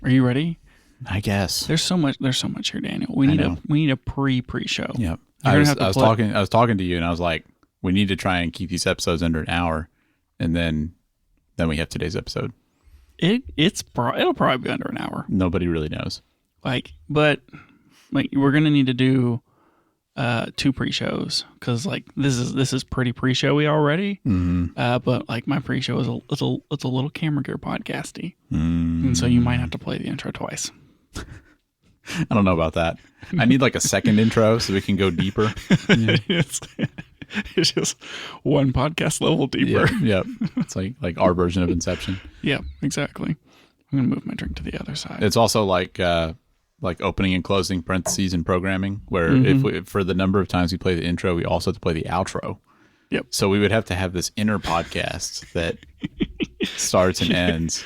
Are you ready? I guess. There's so much here, Daniel. We need a pre-show. Yep. I was talking to you and I was like, we need to try and keep these episodes under an hour, and then we have today's episode. It'll probably be under an hour. Nobody really knows. But we're gonna need to do 2 pre-shows because this is pretty pre-showy already. Mm-hmm. But my pre-show is it's a little camera gear podcasty, and so you might have to play the intro twice. I don't know about that. I need a second intro so we can go deeper. Yeah. It's just one podcast level deeper. Yep. It's like our version of Inception. Yeah, exactly. I'm gonna move my drink to the other side. It's also like opening and closing parentheses in programming, where if for the number of times we play the intro, we also have to play the outro. Yep. So we would have to have this inner podcast that starts and ends.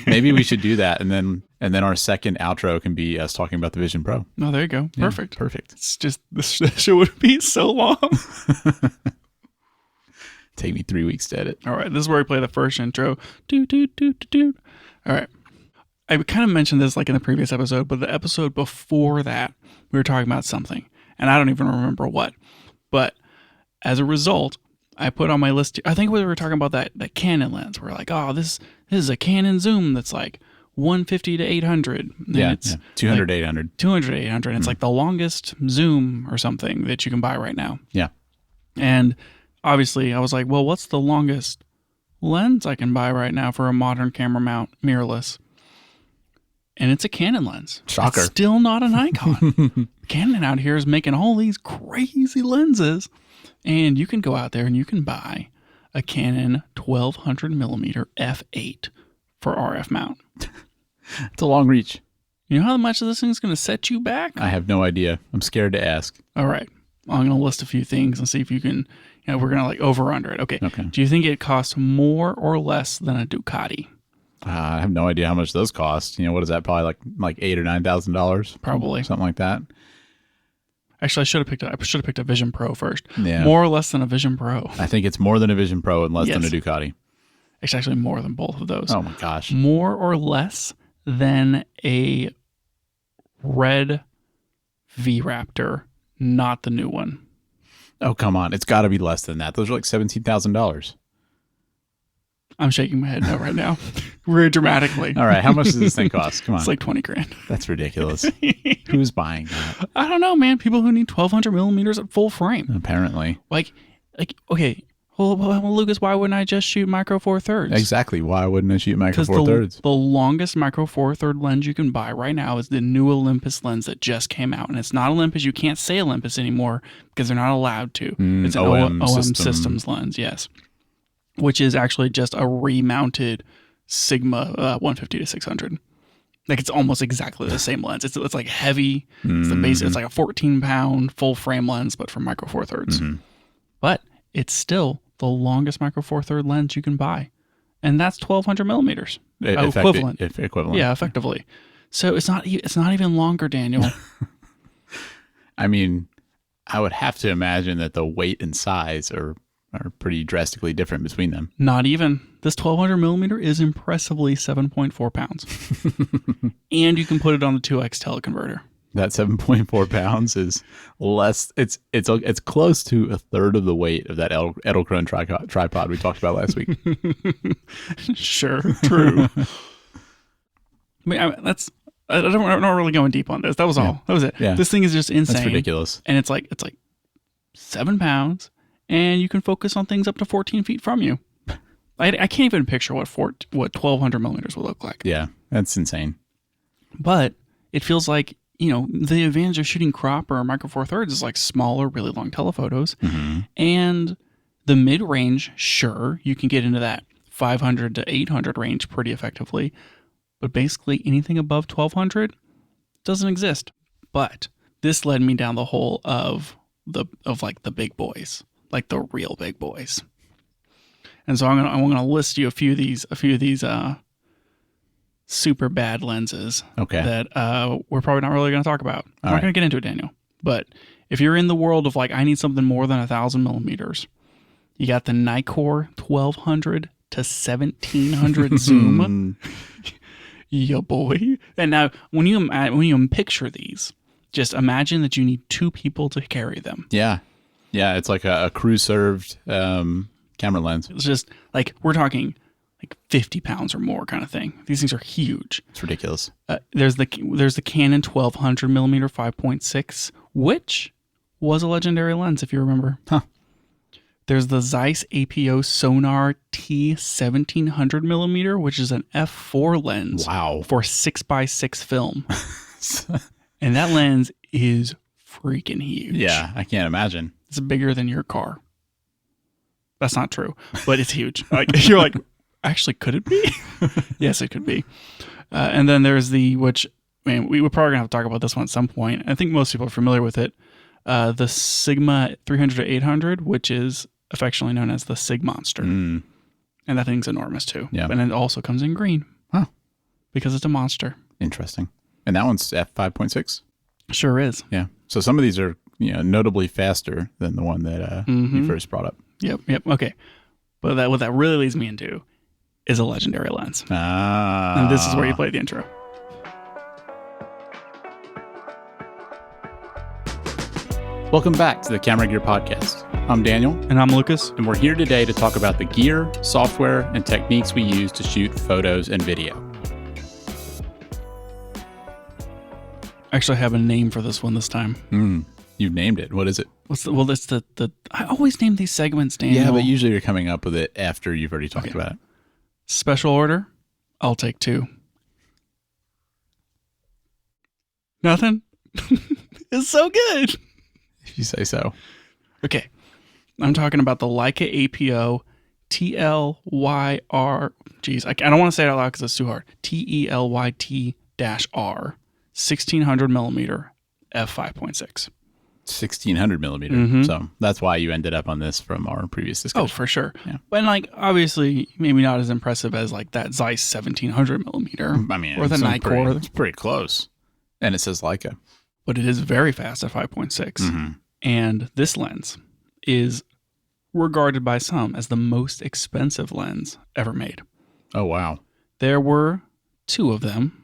Maybe we should do that, and then our second outro can be us talking about the Vision Pro. Oh, there you go. Perfect. Yeah, perfect. It's just this show would be so long. Take me 3 weeks to edit. All right, this is where we play the first intro. Do do do do do. All right. I kind of mentioned this in the previous episode, but the episode before that, we were talking about something, and I don't even remember what. But as a result, I put on my list, I think we were talking about that Canon lens. We're like, oh, this is a Canon zoom that's 150 to 800. And it's 200 to 800. 200 to 800. And it's the longest zoom or something that you can buy right now. Yeah. And obviously, I was like, well, what's the longest lens I can buy right now for a modern camera mount, mirrorless? And it's a Canon lens. Shocker. It's still not a Nikon. Canon out here is making all these crazy lenses. And you can go out there and you can buy a Canon 1200 millimeter f8 for RF mount. It's a long reach. You know how much of this thing is going to set you back? I have no idea. I'm scared to ask. All right. I'm going to list a few things and see if you can, we're going to over under it. Okay. Do you think it costs more or less than a Ducati? I have no idea how much those cost. What is that? Probably like $8,000 or $9,000. Probably something like that. Actually, I should have picked a Vision Pro first. Yeah. More or less than a Vision Pro. I think it's more than a Vision Pro and less than a Ducati. It's actually more than both of those. Oh my gosh. More or less than a RED V-Raptor, not the new one. Oh, come on. It's got to be less than that. Those are $17,000. I'm shaking my head no right now. Very dramatically. All right. How much does this thing cost? Come on. It's like $20,000. That's ridiculous. Who's buying that? I don't know, man. People who need 1200 millimeters at full frame. Apparently. Okay. Well, Lucas, why wouldn't I just shoot micro four thirds? Exactly. Why wouldn't I shoot micro four thirds? The longest micro four third lens you can buy right now is the new Olympus lens that just came out. And it's not Olympus. You can't say Olympus anymore because they're not allowed to. It's an OM Systems lens, yes. Which is actually just a remounted Sigma 150 to 600. It's almost exactly the same lens. It's heavy. It's the base. It's a 14-pound full frame lens, but for micro four thirds. But it's still the longest micro four third lens you can buy, and that's 1200 millimeters equivalent. Equivalent. Yeah, effectively. So it's not even longer, Daniel. I mean, I would have to imagine that the weight and size are pretty drastically different between them. Not even. This 1200 millimeter is impressively 7.4 pounds. And you can put it on the 2X teleconverter. That 7.4 pounds is less. It's close to a third of the weight of that Edelkrone tripod we talked about last week. Sure, true. I'm not really going deep on this. That was all. That was it. Yeah. This thing is just insane. That's ridiculous. And it's like 7 pounds. And you can focus on things up to 14 feet from you. I can't even picture what 1200 millimeters will look like. Yeah, that's insane. But it feels like, the advantage of shooting crop or micro four thirds is smaller, really long telephotos. And the mid-range, sure, you can get into that 500 to 800 range pretty effectively. But basically anything above 1200 doesn't exist. But this led me down the hole of the big boys. The real big boys. And so I'm gonna list you a few of these super bad lenses that we're probably not really gonna talk about. I'm not gonna get into it, Daniel. But if you're in the world of I need something more than 1000 millimeters, you got the Nikkor 1200 to 1700 zoom. Yeah, boy. And now, when you picture these, just imagine that you need 2 people to carry them. Yeah. Yeah, it's like a crew-served camera lens. It's just like, we're talking like 50 pounds or more kind of thing. These things are huge. It's ridiculous. There's the Canon 1200 millimeter 5.6, which was a legendary lens, if you remember. Huh. There's the Zeiss APO Sonar T1700 millimeter, which is an f4 lens. Wow. For 6x6 film. And that lens is freaking huge. Yeah, I can't imagine. It's bigger than your car. That's not true, but it's huge. Like, you're like, actually, could it be? Yes, it could be. And then there's which, man, we're probably going to have to talk about this one at some point. I think most people are familiar with it. The Sigma 300 to 800, which is affectionately known as the Sig Monster. And that thing's enormous too. Yeah. And it also comes in green. Huh. Because it's a monster. Interesting. And that one's f5.6? Sure is. Yeah. So some of these are, notably faster than the one that you first brought up. Yep. Okay. But what that really leads me into is a legendary lens. And this is where you play the intro. Welcome back to the Camera Gear Podcast. I'm Daniel. And I'm Lucas. And we're here today to talk about the gear, software, and techniques we use to shoot photos and video. Actually, I have a name for this one this time. You've named it. What is it? It's the I always name these segments, Daniel. Yeah, but usually you're coming up with it after you've already talked about it. Special order, I'll take 2. Nothing? It's so good. If you say so. Okay. I'm talking about the Leica APO TLYR. Geez, I don't want to say it out loud because it's too hard. TELYT-R 1600 millimeter f5.6. 1600 millimeter. So that's why you ended up on this from our previous discussion. Oh, for sure. Yeah. But obviously, maybe not as impressive as that Zeiss 1700 millimeter. I mean, or the Nikkor. It's pretty close. And it says Leica. But it is very fast at 5.6. And this lens is regarded by some as the most expensive lens ever made. Oh, wow. There were 2 of them.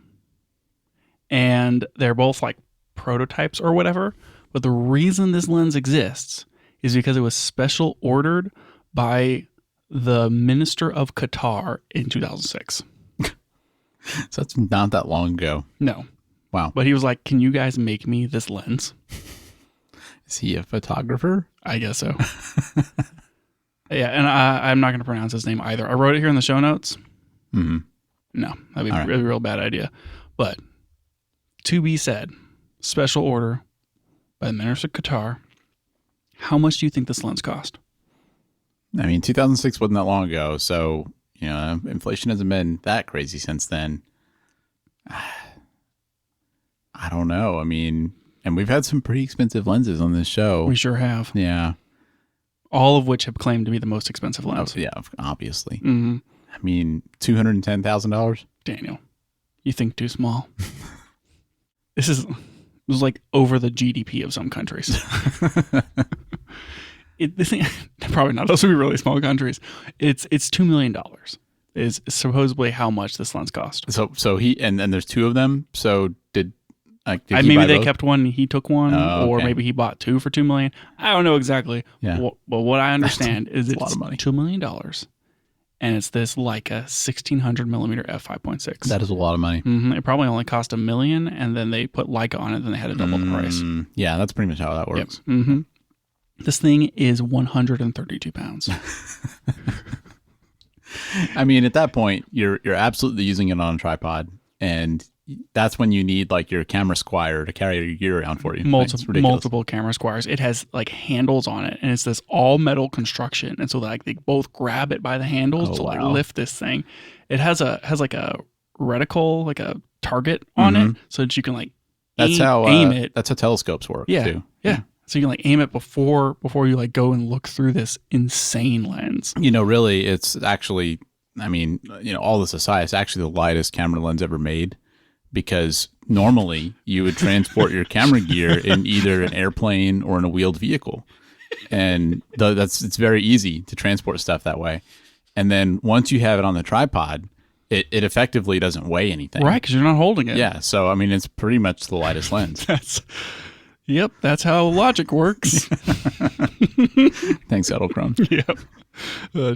And they're both prototypes or whatever. But the reason this lens exists is because it was special ordered by the Minister of Qatar in 2006. So that's not that long ago. No. Wow. But he was like, can you guys make me this lens? Is he a photographer? I guess so. Yeah, and I'm not going to pronounce his name either. I wrote it here in the show notes. No, that'd be a real bad idea. But to be said, special order by the Minister of Qatar. How much do you think this lens cost? I mean, 2006 wasn't that long ago, so inflation hasn't been that crazy since then. I don't know. I mean, and we've had some pretty expensive lenses on this show. We sure have. Yeah. All of which have claimed to be the most expensive lens. Oh, yeah, obviously. I mean, $210,000? Daniel, you think too small. This is over the GDP of some countries. Probably not. Those would be really small countries. It's $2 million is supposedly how much this lens cost. So he and there's 2 of them. So did he maybe buy they both? kept one, he took one, or okay. maybe he bought 2 for $2 million. I don't know exactly. Yeah. But what I understand is a it's lot of money. $2 million, and it's this Leica 1600 millimeter f5.6. That is a lot of money. It probably only cost $1 million, and then they put Leica on it, then they had to double the price. Yeah, that's pretty much how that works. Yep. This thing is 132 pounds. I mean, at that point, you're absolutely using it on a tripod, and that's when you need your camera squire to carry your gear around for you. Multiple camera squires. It has handles on it, and it's this all metal construction, and so they both grab it by the handles to lift this thing. It has a reticle, a target on it, so that you can aim it. That's how telescopes work. Yeah, too. yeah. So you can aim it before you go and look through this insane lens. Really, it's actually, all this aside, it's actually the lightest camera lens ever made, because normally you would transport your camera gear in either an airplane or in a wheeled vehicle. And it's very easy to transport stuff that way. And then once you have it on the tripod, it effectively doesn't weigh anything. Right, because you're not holding it. Yeah. So, I mean, it's pretty much the lightest lens. Yep, that's how logic works. Thanks, Edelkrone. Yep.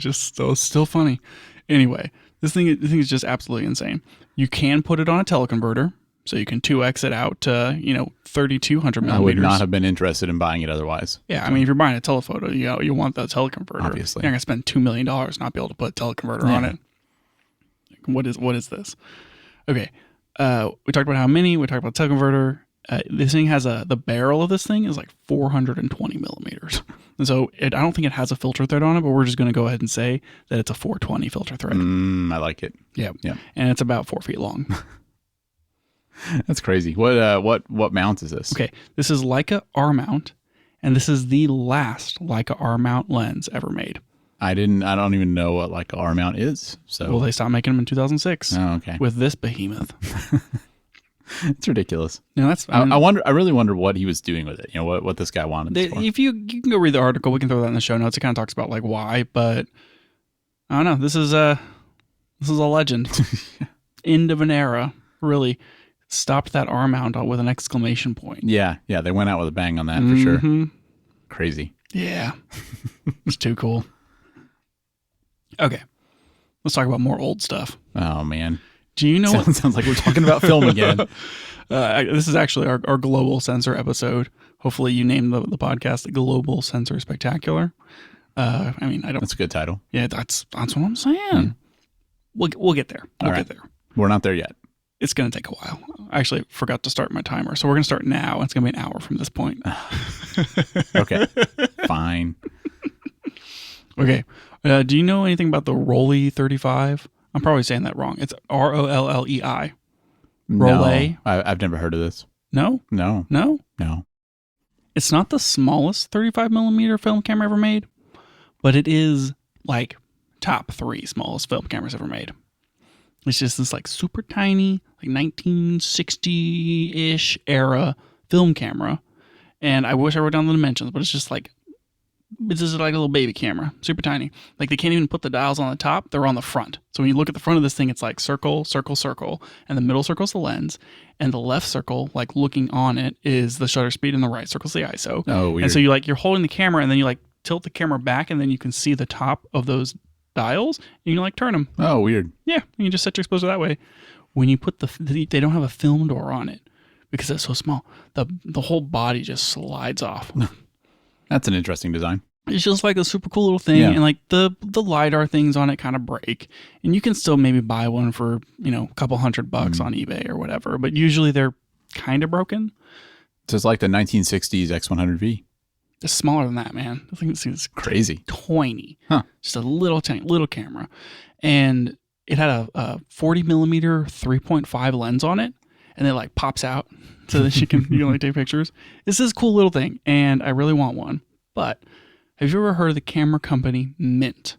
Just still funny. Anyway, this thing is just absolutely insane. You can put it on a teleconverter, so you can 2x it out to 3,200 millimeters. I would not have been interested in buying it otherwise. Yeah, I mean, if you're buying a telephoto, you want that teleconverter. Obviously, you're not gonna spend $2 million not be able to put a teleconverter on it. What is this? Okay, we talked about how many. We talked about teleconverter. This thing has the barrel of this thing is like 420 millimeters. And so I don't think it has a filter thread on it, but we're just going to go ahead and say that it's a 420 filter thread. I like it. Yeah. And it's about 4 feet long. That's crazy. What mount is this? Okay. This is Leica R mount, and this is the last Leica R mount lens ever made. I don't even know what Leica R mount is. So well, they stopped making them in 2006. Oh, okay. With this behemoth. It's ridiculous. No, I really wonder what he was doing with it. What this guy wanted this for. If you can go read the article, we can throw that in the show notes. It kind of talks about like why, but I don't know. This is a legend. End of an era. Really stopped that R mount with an exclamation point. Yeah, they went out with a bang on that for sure. Crazy. Yeah, it's too cool. Okay, let's talk about more old stuff. Oh man. Do you know what sounds like we're talking about film again? This is actually our global sensor episode. Hopefully you named the podcast the Global Sensor Spectacular. I mean, I don't. That's a good title. Yeah, that's what I'm saying. We'll get there. We'll get there. We're not there yet. It's going to take a while. I actually forgot to start my timer, so we're going to start now. It's going to be an hour from this point. Okay, fine. Okay. Do you know anything about the RED 35? I'm probably saying that wrong. It's ROLLEI. No, I've never heard of this. No? No. No? No. It's not the smallest 35 millimeter film camera ever made, but it is like top 3 smallest film cameras ever made. It's just this like super tiny, like 1960-ish era film camera. And I wish I wrote down the dimensions, but it's just like a little baby camera, super tiny. Like they can't even put the dials on the top; they're on the front. So when you look at the front of this thing, it's like circle, circle, circle, and the middle circle's the lens, and the left circle, like looking on it, is the shutter speed, and the right circle's the ISO. Oh, weird. And so you're holding the camera, and then you like tilt the camera back, and then you can see the top of those dials, and you can like turn them. Oh, weird. Yeah, you can just set your exposure that way. When you put they don't have a film door on it because it's so small. The whole body just slides off. That's an interesting design. It's just like a super cool little thing, and like the LiDAR things on it kind of break, and you can still maybe buy one for a couple $100 on eBay or whatever, but usually they're kind of broken. So it's like the 1960s X100V. It's smaller than that, man. I think it's crazy, tiny, just a little tiny little camera, and it had a 40 millimeter 3.5 lens on it, and it like pops out so that you can like take pictures. It's this cool little thing, and I really want one, but. Have you ever heard of the camera company Mint?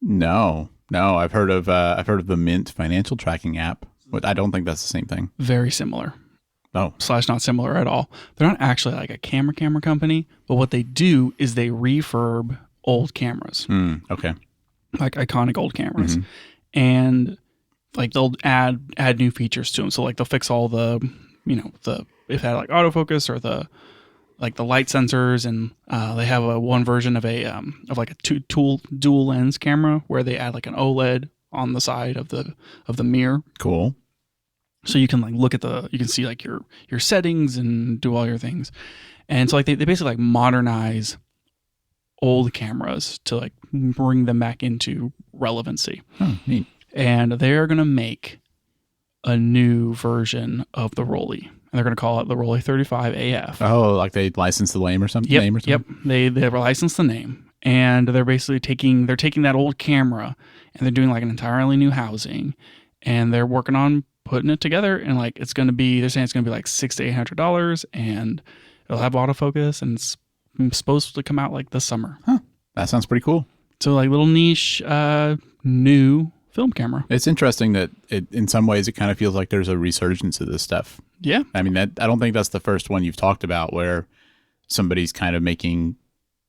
No. I've heard of the Mint financial tracking app, but I don't think that's the same thing. Very similar. Oh. / not similar at all. They're not actually like a camera company, but what they do is they refurb old cameras. Okay. Like iconic old cameras. And like they'll add new features to them. So like they'll fix all the, if it had like autofocus or the light sensors, and they have one version of a dual lens camera where they add like an OLED on the side of the mirror. Cool. So you can like look at you can see like your settings and do all your things. And so like they basically like modernize old cameras to like bring them back into relevancy. Oh, neat. And they're going to make a new version of the Rolly. And they're going to call it the Rolly 35 AF. Oh, like they licensed the name or something? Yep. They licensed the name, and they're basically taking that old camera, and they're doing like an entirely new housing, and they're working on putting it together. And like they're saying it's going to be like $600 to $800, and it'll have autofocus, and it's supposed to come out like this summer. Huh. That sounds pretty cool. So like little niche, new film camera. It's interesting that in some ways it kind of feels like there's a resurgence of this stuff. Yeah. I mean, I don't think that's the first one you've talked about where somebody's kind of making,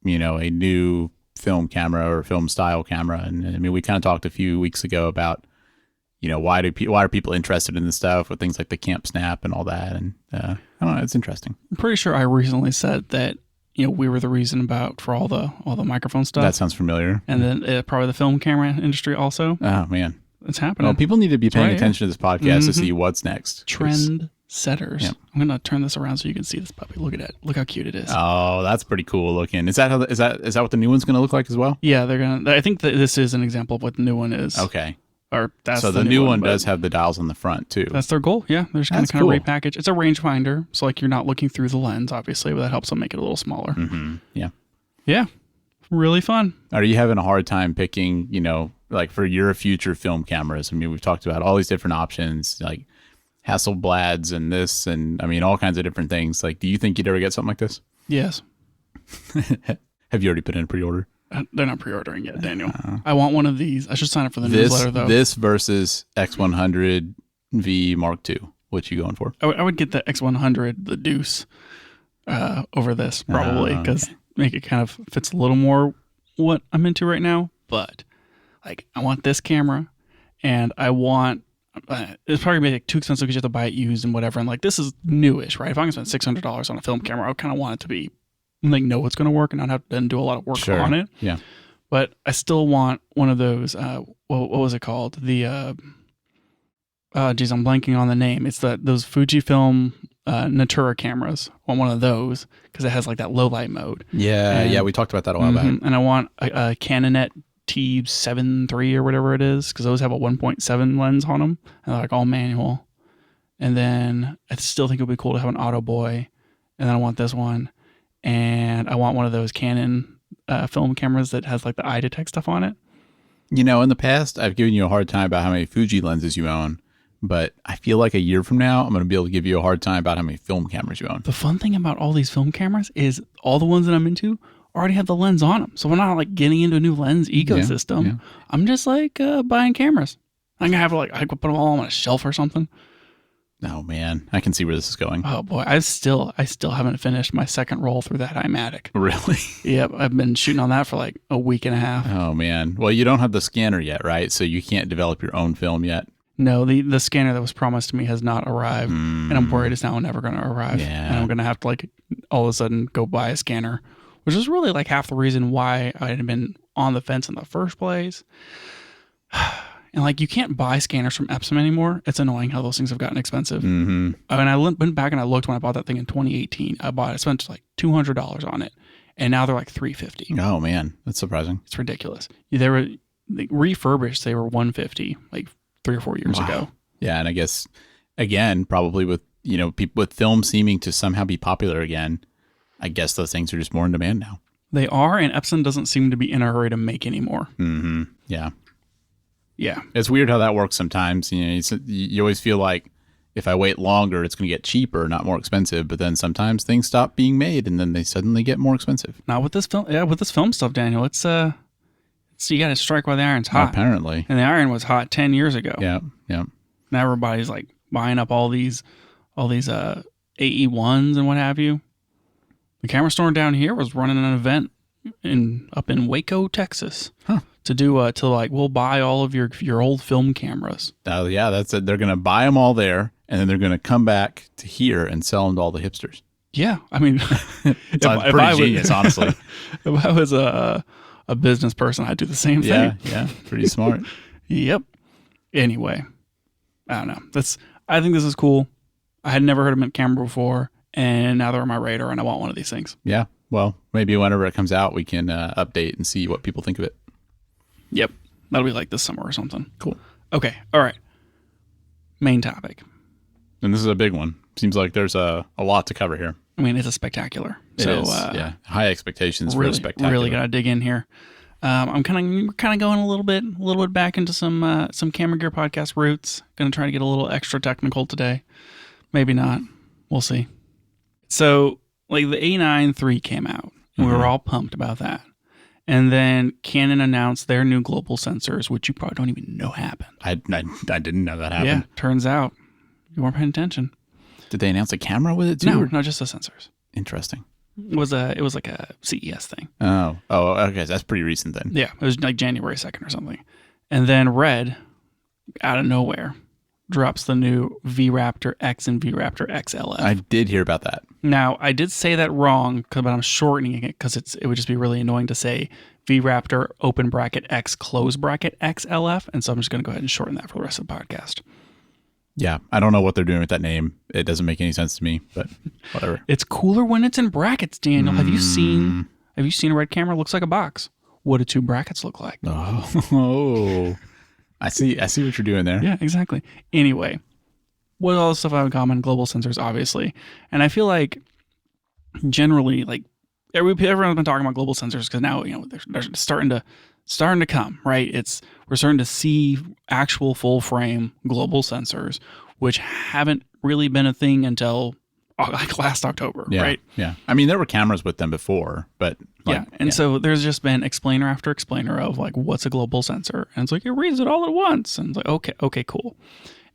a new film camera or film style camera. And I mean, we kind of talked a few weeks ago about, why are people interested in this stuff with things like the Camp Snap and all that? And I don't know, it's interesting. I'm pretty sure I recently said that we were the reason for all the microphone stuff. That sounds familiar. And then probably the film camera industry also. Oh man, it's happening. Well, people need to be paying attention to this podcast to see what's next. Trend setters. Yep. I'm gonna turn this around so you can see this puppy. Look at it. Look how cute it is. Oh, that's pretty cool looking. Is that what the new one's gonna look like as well? Yeah, I think that this is an example of what the new one is. Okay. So the new one does have the dials on the front too. That's their goal. Yeah, they're just going to kind of repackage. It's a rangefinder, so like you're not looking through the lens, obviously, but that helps them make it a little smaller. Mm-hmm. Yeah. Yeah. Really fun. Are you having a hard time picking, like for your future film cameras? I mean, we've talked about all these different options, like Hasselblads and this, and I mean, all kinds of different things. Like, do you think you'd ever get something like this? Yes. Have you already put in a pre-order? They're not pre-ordering yet, Daniel. I want one of these. I should sign up for the newsletter, though. This versus X100V Mark II. What you going for? I would get the X100, the Deuce, over this, probably, because make it kind of fits a little more what I'm into right now. But, like, I want this camera, and I want... it's probably going to be like too expensive because you have to buy it used and whatever. And, like, this is newish, right? If I can spend $600 on a film camera, I kind of want it to be... know what's going to work and not have to then do a lot of work on it. Yeah. But I still want one of those, what was it called? The, I'm blanking on the name. It's those Fujifilm Natura cameras. I want one of those because it has like that low light mode. Yeah, we talked about that a while back. And I want a Canonet T7 III or whatever it is because those have a 1.7 lens on them and they're like all manual. And then I still think it would be cool to have an Auto Boy. And then I want this one. And I want one of those Canon film cameras that has like the eye detect stuff on it. In the past, I've given you a hard time about how many Fuji lenses you own, but I feel like a year from now, I'm going to be able to give you a hard time about how many film cameras you own. The fun thing about all these film cameras is all the ones that I'm into already have the lens on them. So we're not like getting into a new lens ecosystem. Yeah. I'm just like buying cameras. I'm going to have I could put them all on a shelf or something. Oh man, I can see where this is going. Oh boy, I still haven't finished my second roll through that iMatic. Really? Yep, I've been shooting on that for like a week and a half. Oh man, well you don't have the scanner yet, right? So you can't develop your own film yet. No, the scanner that was promised to me has not arrived, and I'm worried it's now never going to arrive. Yeah. And I'm going to have to like all of a sudden go buy a scanner, which is really like half the reason why I had been on the fence in the first place. And like you can't buy scanners from Epson anymore. It's annoying how those things have gotten expensive. Mm-hmm. And I went back and I looked when I bought that thing in 2018. I spent like $200 on it, and now they're like $350. Oh man, that's surprising. It's ridiculous. They were refurbished. They were $150 like 3 or 4 years ago. Yeah, and I guess again, probably with people with film seeming to somehow be popular again, I guess those things are just more in demand now. They are, and Epson doesn't seem to be in a hurry to make anymore. Mm-hmm. Yeah. Yeah. It's weird how that works sometimes. You always feel like if I wait longer, it's going to get cheaper, not more expensive. But then sometimes things stop being made and then they suddenly get more expensive. Not with this film. Yeah, with this film stuff, Daniel. It's you got to strike while the iron's hot. Apparently. And the iron was hot 10 years ago. Yeah. Yeah. Now everybody's like buying up all these AE1s and what have you. The camera store down here was running an event up in Waco, Texas. Huh. To do we'll buy all of your old film cameras. Oh yeah, that's it. They're gonna buy them all there, and then they're gonna come back to here and sell them to all the hipsters. Yeah, I mean, it's pretty genius, honestly. If I was a business person, I'd do the same thing. Yeah, pretty smart. Yep. Anyway, I don't know. I think this is cool. I had never heard of a camera before, and now they're on my radar, and I want one of these things. Yeah. Well, maybe whenever it comes out, we can update and see what people think of it. Yep. That'll be like this summer or something. Cool. Okay. All right. Main topic. And this is a big one. Seems like there's a lot to cover here. I mean, it's a spectacular. It is, yeah. High expectations for a spectacular. Really got to dig in here. I'm kind of going a little bit back into some Camera Gear podcast roots. Going to try to get a little extra technical today. Maybe not. We'll see. So, like the A9 III came out, and we were all pumped about that. And then Canon announced their new global sensors, which you probably don't even know happened. I didn't know that happened. Yeah, turns out you weren't paying attention. Did they announce a camera with it too? No, just the sensors. Interesting. It was like a CES thing. Oh, okay. So that's pretty recent then. Yeah, it was like January 2nd or something. And then RED out of nowhere, drops the new V-Raptor X and V-Raptor XLF. I did hear about that. Now, I did say that wrong, but I'm shortening it because it would just be really annoying to say V-Raptor open bracket X close bracket XLF, and so I'm just going to go ahead and shorten that for the rest of the podcast. Yeah, I don't know what they're doing with that name. It doesn't make any sense to me, but whatever. It's cooler when it's in brackets, Daniel. Have you seen a red camera? It looks like a box. What do two brackets look like? Oh. I see what you're doing there. Yeah, exactly. Anyway, what all this stuff have in common? Global sensors, obviously. And I feel like generally, like everyone's been talking about global sensors because now, they're starting to come, right? We're starting to see actual full frame global sensors, which haven't really been a thing until like last October, right? Yeah. I mean, there were cameras with them before, but so there's just been explainer after explainer of like, what's a global sensor? And it's like, it reads it all at once. And it's like, okay, cool.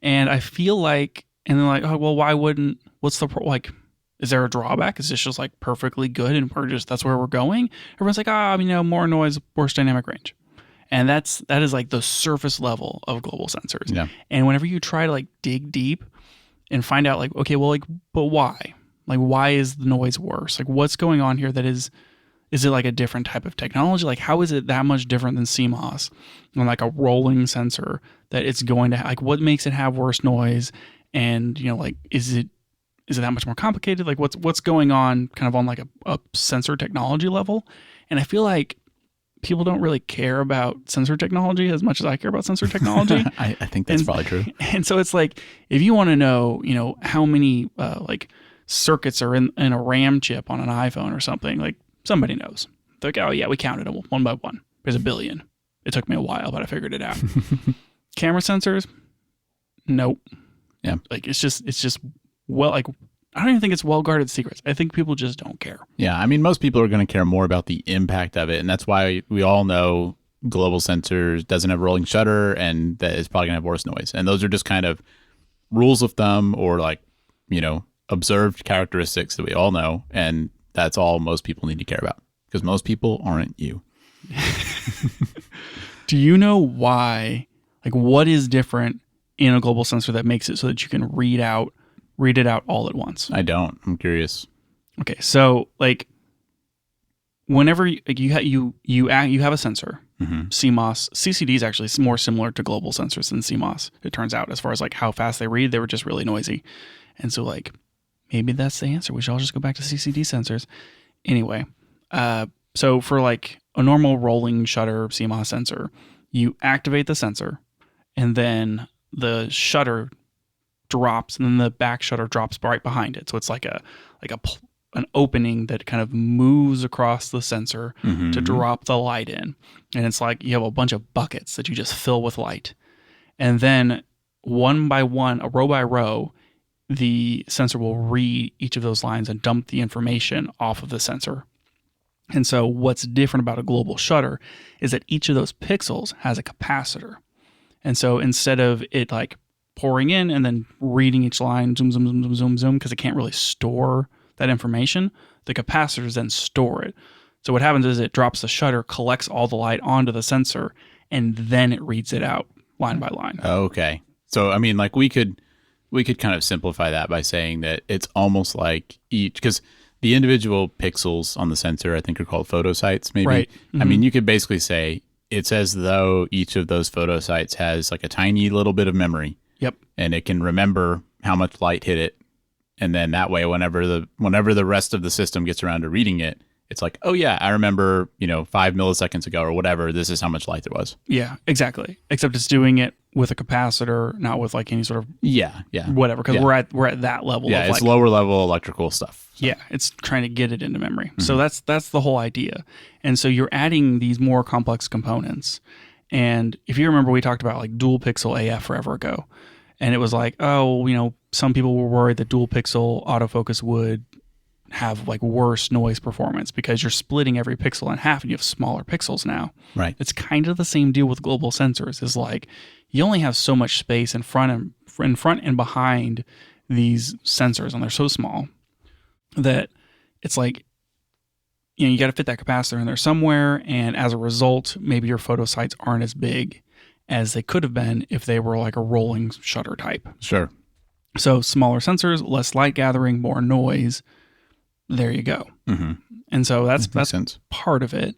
And I feel like, and they're like, oh, well, why wouldn't, is there a drawback? Is this just like perfectly good and that's where we're going? Everyone's like, more noise, worse dynamic range. And that is like the surface level of global sensors. Yeah. And whenever you try to like dig deep and find out like, okay, well, like, but why? Like, why is the noise worse? Like, what's going on here that is it like a different type of technology? Like, how is it that much different than CMOS on like a rolling sensor that it's going to, like, what makes it have worse noise? And, like, is it that much more complicated? Like, what's going on kind of on like a sensor technology level? And I feel like people don't really care about sensor technology as much as I care about sensor technology. I think that's probably true. And so it's like, if you want to know, how many like circuits are in a RAM chip on an iPhone or something, like somebody knows. They're like, oh yeah, we counted them one by one. There's a billion. It took me a while, but I figured it out. Camera sensors, nope. Yeah. Like it's just like, I don't even think it's well-guarded secrets. I think people just don't care. Yeah, I mean, most people are going to care more about the impact of it, and that's why we all know global sensors doesn't have rolling shutter, and that it's probably going to have worse noise. And those are just kind of rules of thumb or like, observed characteristics that we all know, and that's all most people need to care about because most people aren't you. Do you know why, like what is different in a global sensor that makes it so that you can read it out all at once? I don't. I'm curious. Okay, so like whenever you have a sensor, CMOS, CCD is actually more similar to global sensors than CMOS. It turns out, as far as like how fast they read, they were just really noisy, and so like maybe that's the answer. We should all just go back to CCD sensors. Anyway, so for like a normal rolling shutter CMOS sensor, you activate the sensor, and then the shutter drops, and then the back shutter drops right behind it. So it's like an opening that kind of moves across the sensor to drop the light in. And it's like you have a bunch of buckets that you just fill with light. And then one by one, row by row, the sensor will read each of those lines and dump the information off of the sensor. And so what's different about a global shutter is that each of those pixels has a capacitor. And so instead of it like pouring in and then reading each line, zoom, zoom, zoom, zoom, zoom, zoom, because it can't really store that information, the capacitors then store it. So what happens is it drops the shutter, collects all the light onto the sensor, and then it reads it out line by line. Okay. So, I mean, like we could kind of simplify that by saying that it's almost like because the individual pixels on the sensor, I think, are called photosites, maybe. Right. I mean, you could basically say it's as though each of those photosites has like a tiny little bit of memory. Yep. And it can remember how much light hit it. And then that way, whenever the rest of the system gets around to reading it, it's like, oh yeah, I remember, 5 milliseconds ago or whatever, this is how much light there was. Yeah, exactly. Except it's doing it with a capacitor, not with like any sort of whatever, because we're at that level. Yeah, of it's like, lower level electrical stuff. So. Yeah, it's trying to get it into memory. So that's the whole idea. And so you're adding these more complex components. And if you remember, we talked about like dual pixel AF forever ago. And it was like, some people were worried that dual pixel autofocus would have like worse noise performance because you're splitting every pixel in half and you have smaller pixels now. Right. It's kind of the same deal with global sensors. Is like you only have so much space in front and behind these sensors, and they're so small that it's like you got to fit that capacitor in there somewhere, and as a result, maybe your photosites aren't as big as they could have been if they were like a rolling shutter type. Sure. So smaller sensors, less light gathering, more noise. There you go. Mm-hmm. And so that's sense. part of it.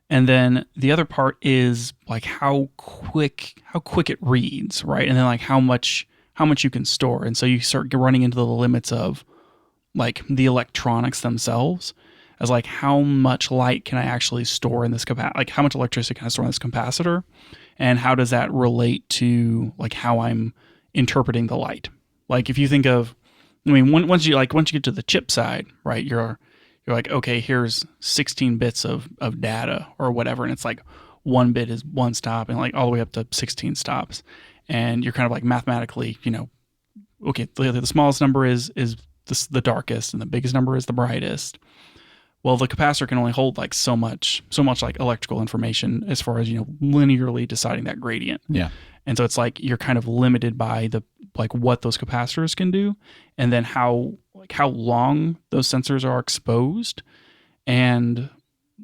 And then the other part is like how quick it reads, right? And then like how much you can store. And so you start running into the limits of like the electronics themselves, as like how much light can I actually store in this like how much electricity can I store in this capacitor, and how does that relate to like how I'm interpreting the light? Like if you think of, I mean, once you get to the chip side, right? You're like, okay, here's 16 bits of data or whatever, and it's like one bit is one stop, and like all the way up to 16 stops, and you're kind of like mathematically, okay, the smallest number is the darkest, and the biggest number is the brightest. Well, the capacitor can only hold like so much like electrical information as far as linearly deciding that gradient. Yeah. And so it's like you're kind of limited by the like what those capacitors can do, and then how long those sensors are exposed, and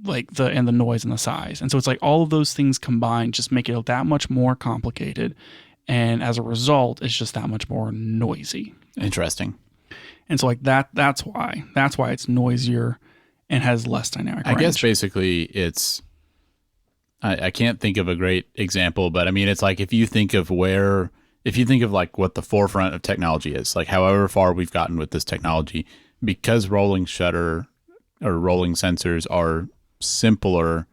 like the noise and the size. And so it's like all of those things combined just make it that much more complicated, and as a result, it's just that much more noisy. Interesting. And so like that's why it's noisier and has less dynamic range. I guess basically it's, I can't think of a great example, but I mean, it's like if you think of like what the forefront of technology is, like however far we've gotten with this technology, because rolling shutter or rolling sensors are simpler,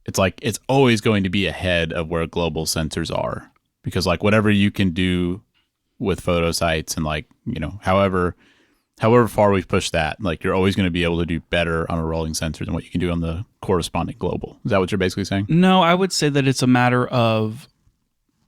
it's like it's always going to be ahead of where global sensors are, because like whatever you can do with photo sites and like, however far we've pushed that, like you're always going to be able to do better on a rolling sensor than what you can do on the corresponding global. Is that what you're basically saying? No, I would say that it's a matter of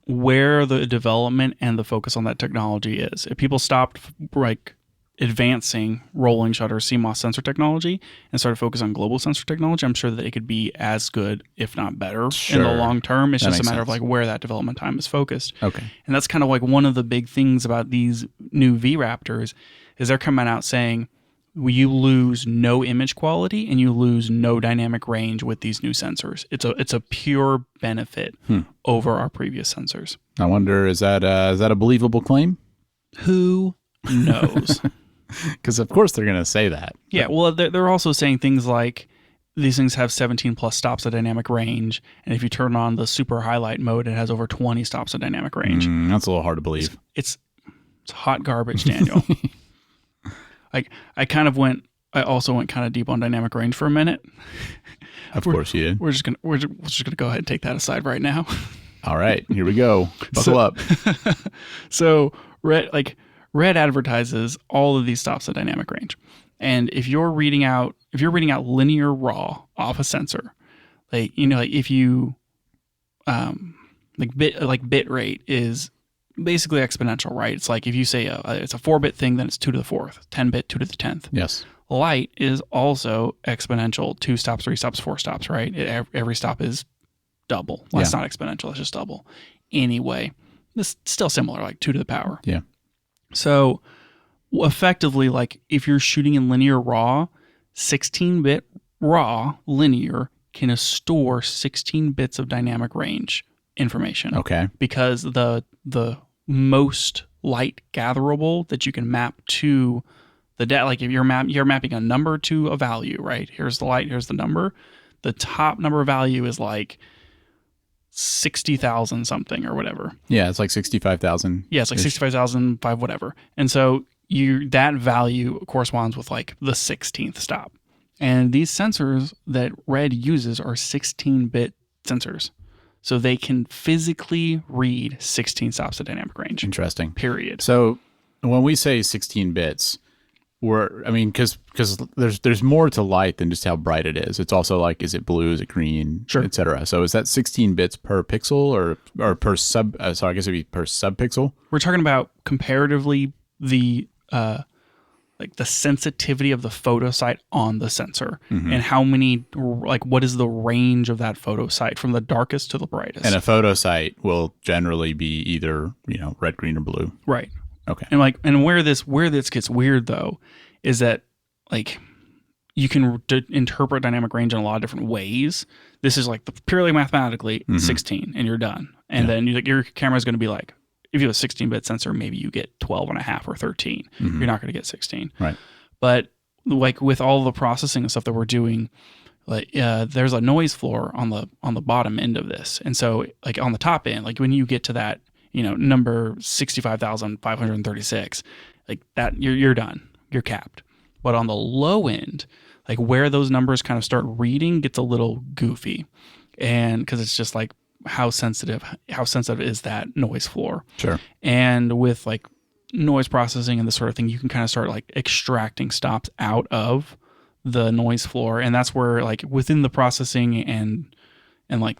where the development and the focus on that technology is. If people stopped like advancing rolling shutter CMOS sensor technology and started focusing on global sensor technology, I'm sure that it could be as good, if not better, in the long term. It's just a matter of like where that development time is focused. Okay. And that's kind of like one of the big things about these new V-Raptors is they're coming out saying you lose no image quality and you lose no dynamic range with these new sensors. It's a pure benefit over our previous sensors. I wonder, is that a believable claim? Who knows? Because of course they're going to say that. Yeah, well, they're also saying things like these things have 17 plus stops of dynamic range, and if you turn on the super highlight mode, it has over 20 stops of dynamic range. That's a little hard to believe. It's hot garbage, Daniel. Like I also went kind of deep on dynamic range for a minute. Of course you did. We're just gonna go ahead and take that aside right now. All right, here we go. Buckle up. So RED advertises all of these stops of dynamic range, and if you're reading out linear raw off a sensor, like if you bit rate is basically exponential, right? It's like if you say it's a 4-bit thing, then it's 2 to the 4th, 10-bit 2 to the 10th. Yes. Light is also exponential, 2 stops, 3 stops, 4 stops, right? Every stop is double. Well, it's not exponential, it's just double. Anyway, it's still similar, like 2 to the power. Yeah. So effectively, like if you're shooting in linear raw, 16-bit raw linear can store 16 bits of dynamic range information. Okay. Because the most light gatherable that you can map to the data, like if you're mapping a number to a value, right? Here's the light, here's the number. The top number value is like 60,000 something or whatever. Yeah, it's like 65,000. Yeah, it's like 65,005 whatever. And so that value corresponds with like the 16th stop. And these sensors that RED uses are 16-bit sensors. So they can physically read 16 stops of dynamic range. Interesting. Period. So when we say 16 bits, because there's more to light than just how bright it is. It's also like, is it blue, is it green, sure, etc. So is that 16 bits per pixel or per sub? I guess it'd be per subpixel. We're talking about comparatively the sensitivity of the photo site on the sensor, and how many, like what is the range of that photo site from the darkest to the brightest. And a photo site will generally be either red, green, or blue. Right. Okay. And where this gets weird though is that like you can interpret dynamic range in a lot of different ways. This is like purely mathematically 16 and you're done. And then your camera is going to be like, if you have a 16-bit sensor, maybe you get 12 and a half or 13. You're not going to get 16. Right. But like with all the processing and stuff that we're doing, like there's a noise floor on the bottom end of this. And so like on the top end, like when you get to that, number 65,536, like that, you're done. You're capped. But on the low end, like where those numbers kind of start reading gets a little goofy. And because it's just like how sensitive is that noise floor. Sure. And with like noise processing and this sort of thing, you can kind of start like extracting stops out of the noise floor. And that's where like within the processing and like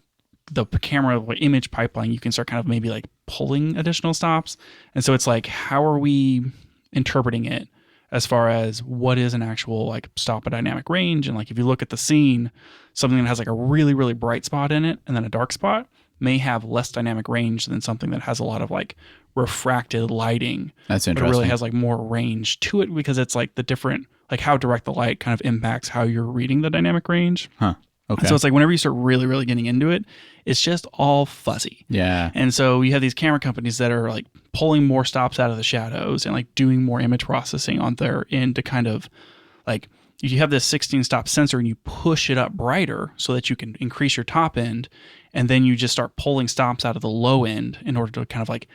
the camera image pipeline, you can start kind of maybe like pulling additional stops. And so it's like, how are we interpreting it as far as what is an actual like stop at dynamic range? And like if you look at the scene, something that has like a really, really bright spot in it and then a dark spot may have less dynamic range than something that has a lot of like refracted lighting. That's interesting. But it really has like more range to it because it's like the different, like how direct the light kind of impacts how you're reading the dynamic range. Huh. Okay. So it's like whenever you start really, really getting into it, it's just all fuzzy. Yeah. And so you have these camera companies that are like pulling more stops out of the shadows and like doing more image processing on their end to kind of like, if you have this 16 stop sensor and you push it up brighter so that you can increase your top end, and then you just start pulling stops out of the low end in order to kind of like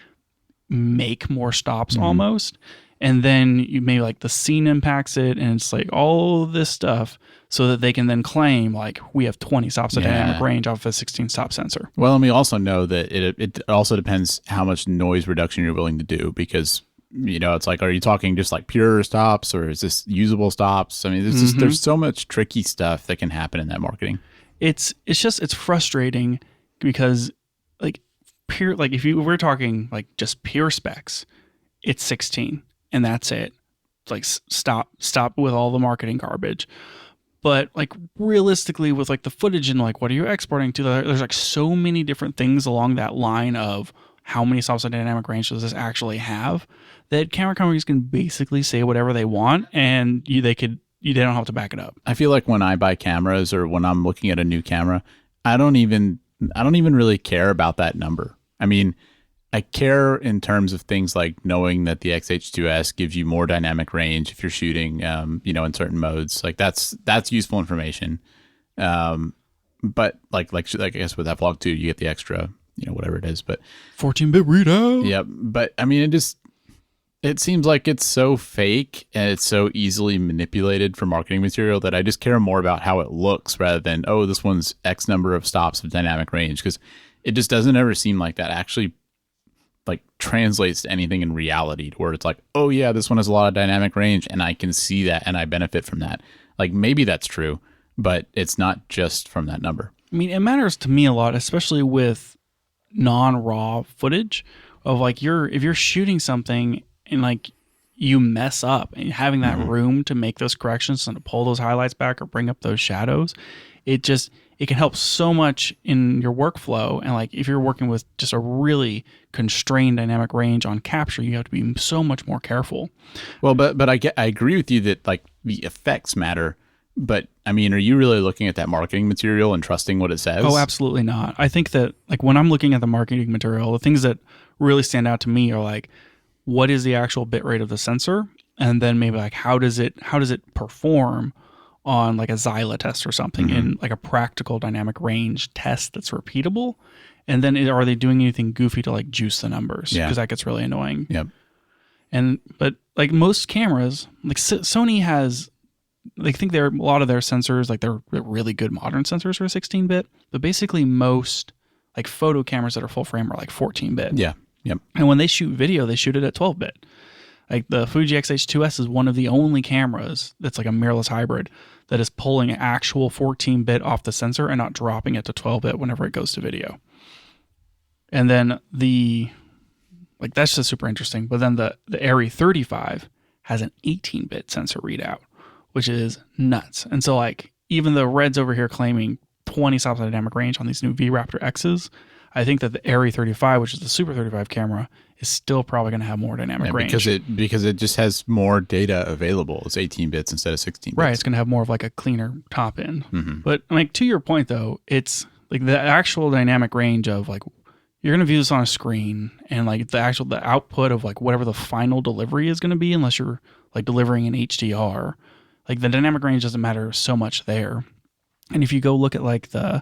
make more stops almost. And then you maybe like the scene impacts it and it's like all this stuff so that they can then claim like we have 20 stops of dynamic range off of a 16 stop sensor. Well, and we also know that it also depends how much noise reduction you're willing to do because, it's like, are you talking just like pure stops or is this usable stops? I mean, there's so much tricky stuff that can happen in that marketing. It's frustrating because like pure, like if we're talking like just pure specs, it's 16 and that's it. It's like stop with all the marketing garbage. But like realistically with like the footage and like what are you exporting to, there's like so many different things along that line of how many stops of dynamic range does this actually have that camera companies can basically say whatever they want and they don't have to back it up. I feel like when I buy cameras or when I'm looking at a new camera, I don't even really care about that number. I mean, I care in terms of things like knowing that the XH2S gives you more dynamic range if you're shooting, in certain modes. Like that's useful information. But like I guess with that Vlog 2, you get the extra, whatever it is. But 14-bit readout. Yeah, but I mean, it seems like it's so fake and it's so easily manipulated for marketing material that I just care more about how it looks rather than, oh, this one's X number of stops of dynamic range, because it just doesn't ever seem like that actually like translates to anything in reality to where it's like, oh yeah, this one has a lot of dynamic range and I can see that and I benefit from that. Like maybe that's true, but it's not just from that number. I mean, it matters to me a lot, especially with non-raw footage of like if you're shooting something and like you mess up and having that room to make those corrections and to pull those highlights back or bring up those shadows, it can help so much in your workflow. And like if you're working with just a really constrained dynamic range on capture, you have to be so much more careful. Well, but I agree with you that like the effects matter. But I mean, are you really looking at that marketing material and trusting what it says? Oh, absolutely not. I think that like when I'm looking at the marketing material, the things that really stand out to me are like, what is the actual bit rate of the sensor? And then maybe like, how does it perform on like a Xyla test or something in like a practical dynamic range test that's repeatable? And then are they doing anything goofy to like juice the numbers? Yeah. Because that gets really annoying. Yep. But like most cameras, like Sony has, I think a lot of their sensors, like they're really good modern sensors for 16-bit, but basically most like photo cameras that are full frame are like 14-bit. Yeah. Yep. And when they shoot video, they shoot it at 12-bit. Like the Fuji XH2S is one of the only cameras that's like a mirrorless hybrid that is pulling actual 14-bit off the sensor and not dropping it to 12-bit whenever it goes to video. And then that's just super interesting. But then the RE35 has an 18-bit sensor readout, which is nuts. And so like even the Reds over here claiming 20 stops of dynamic range on these new V-Raptor X's, I think that the RE35, which is the Super 35 camera, is still probably going to have more dynamic range. Because it just has more data available. It's 18 bits instead of 16 bits. Right. It's going to have more of like a cleaner top end. Mm-hmm. But like to your point though, it's like the actual dynamic range of like you're going to view this on a screen, and like the output of like whatever the final delivery is going to be, unless you're like delivering an HDR, like the dynamic range doesn't matter so much there. And if you go look at like the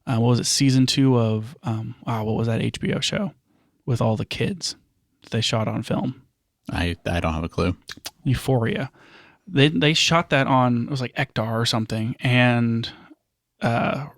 what was it, season 2 of what was that HBO show with all the kids that they shot on film? I don't have a clue. Euphoria. They shot that on, it was like Ektar or something, and the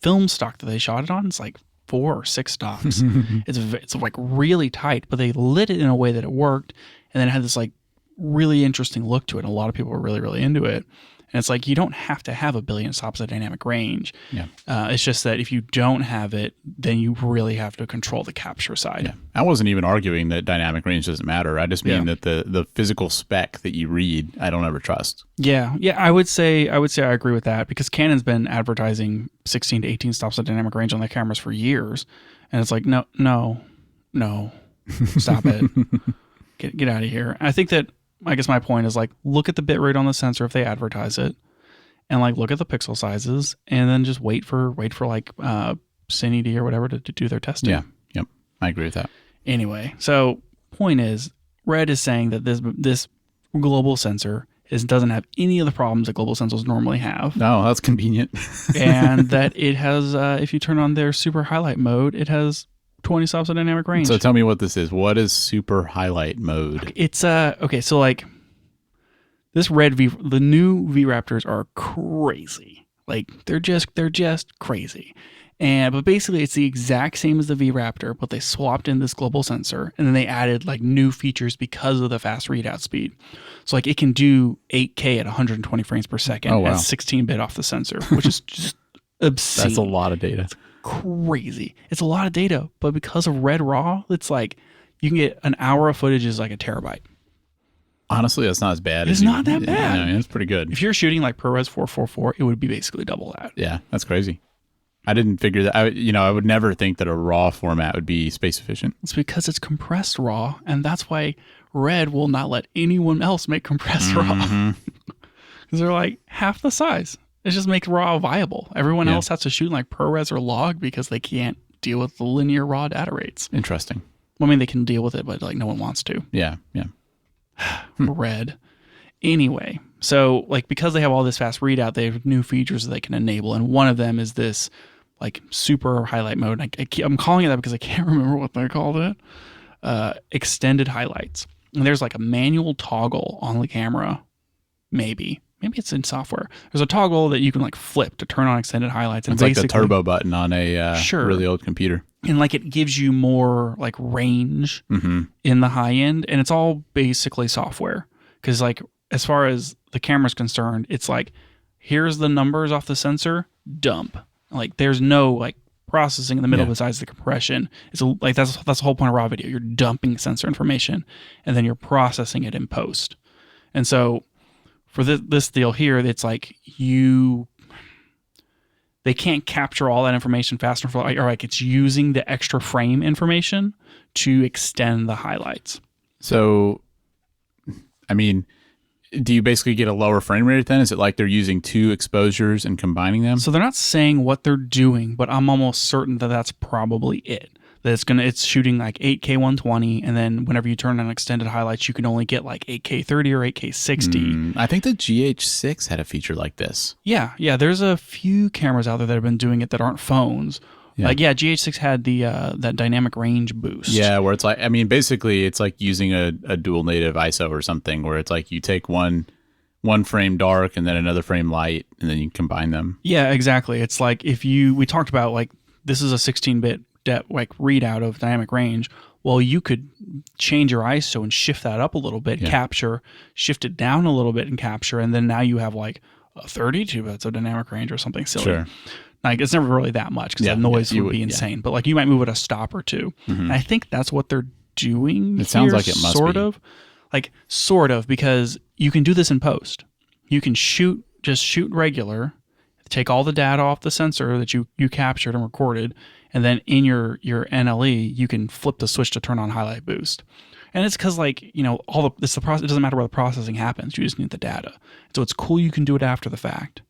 film stock that they shot it on is like 4 or 6 stops. It's like really tight, but they lit it in a way that it worked, and then it had this like really interesting look to it. And a lot of people were really, really into it. And it's like, you don't have to have 1 billion stops of dynamic range. Yeah. It's just that if you don't have it, then you really have to control the capture side. Yeah. I wasn't even arguing that dynamic range doesn't matter. I just mean that the physical spec that you read, I don't ever trust. Yeah. Yeah. I would say I agree with that, because Canon's been advertising 16 to 18 stops of dynamic range on their cameras for years. And it's like, no, stop it. Get out of here. I think that, I guess my point is like, look at the bitrate on the sensor if they advertise it, and like look at the pixel sizes, and then just wait for like CineD or whatever to do their testing. Yeah. Yep. I agree with that. Anyway, so point is, RED is saying that this global sensor doesn't have any of the problems that global sensors normally have. No, that's convenient. And that it has, if you turn on their super highlight mode, it has 20 stops of dynamic range. So tell me what this is. What is super highlight mode? It's okay. So like this the new V-Raptors are crazy. Like they're just crazy. But basically it's the exact same as the V-Raptor, but they swapped in this global sensor, and then they added like new features because of the fast readout speed. So like it can do 8K at 120 frames per second at 16-bit off the sensor, which is just obscene. That's a lot of data. Crazy. It's a lot of data, but because of RED RAW, it's like you can get an hour of footage is like a terabyte. Honestly, that's not as bad. It's not that bad. Yeah, I mean, it's pretty good. If you're shooting like ProRes 444, it would be basically double that. Yeah, that's crazy. I didn't figure that. I would never think that a RAW format would be space efficient. It's because it's compressed RAW, and that's why RED will not let anyone else make compressed RAW. Because they're like half the size. It just makes RAW viable. Everyone else has to shoot in like ProRes or log because they can't deal with the linear RAW data rates. Interesting. Well, I mean, they can deal with it, but like no one wants to. Yeah. RED. Anyway, so like because they have all this fast readout, they have new features that they can enable, and one of them is this like super highlight mode. I'm calling it that because I can't remember what they called it. Extended highlights. And there's like a manual toggle on the camera, maybe it's in software. There's a toggle that you can like flip to turn on extended highlights. And it's like the turbo button on a really old computer. And like it gives you more like range in the high end. And it's all basically software. Because like as far as the camera's concerned, it's like, here's the numbers off the sensor, dump. Like there's no like processing in the middle besides the compression. It's like that's the whole point of raw video. You're dumping sensor information and then you're processing it in post. And so for this deal here, it's like they can't capture all that information fast enough, or like it's using the extra frame information to extend the highlights. So, I mean, do you basically get a lower frame rate then? Is it like they're using 2 exposures and combining them? So they're not saying what they're doing, but I'm almost certain that that's probably it. That it's shooting like 8K 120, and then whenever you turn on extended highlights, you can only get like 8K 30 or 8K 60. I think the GH6 had a feature like this. Yeah. There's a few cameras out there that have been doing it that aren't phones. Yeah. Like GH6 had the that dynamic range boost. Yeah, where it's like, I mean, basically it's like using a dual native ISO or something, where it's like you take one frame dark and then another frame light, and then you combine them. Yeah, exactly. It's like we talked about like this is a 16-bit like readout of dynamic range. Well, you could change your ISO and shift that up a little bit, capture, shift it down a little bit and capture, and then now you have like a 32 bits of dynamic range or something silly. Sure. Like it's never really that much because the noise would be insane, but like you might move it a stop or two. And I think that's what they're doing. It sounds like it must be. Sort of, because you can do this in post. You can shoot regular, take all the data off the sensor that you captured and recorded, and then in your NLE, you can flip the switch to turn on highlight boost. And it's because it's the process. It doesn't matter where the processing happens. You just need the data. So it's cool. You can do it after the fact.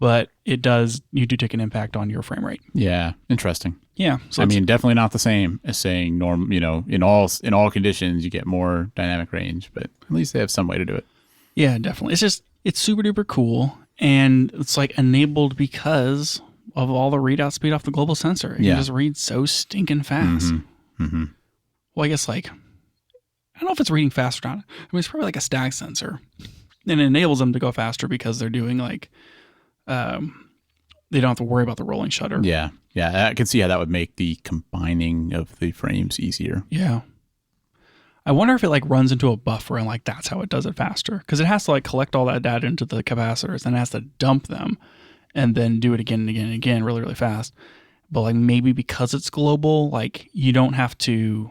But you do take an impact on your frame rate. Yeah, interesting. Yeah. So I mean, definitely not the same as saying in all conditions you get more dynamic range, but at least they have some way to do it. Yeah, definitely. It's super duper cool, and it's like enabled because of all the readout speed off the global sensor. It can just read so stinking fast. Well, I guess like, I don't know if it's reading fast or not. I mean, it's probably like a stack sensor, and it enables them to go faster because they're doing like, they don't have to worry about the rolling shutter. Yeah. I can see how that would make the combining of the frames easier. Yeah. I wonder if it like runs into a buffer and like that's how it does it faster, because it has to like collect all that data into the capacitors and it has to dump them and then do it again and again and again really, really fast. But like maybe because it's global, like you don't have to,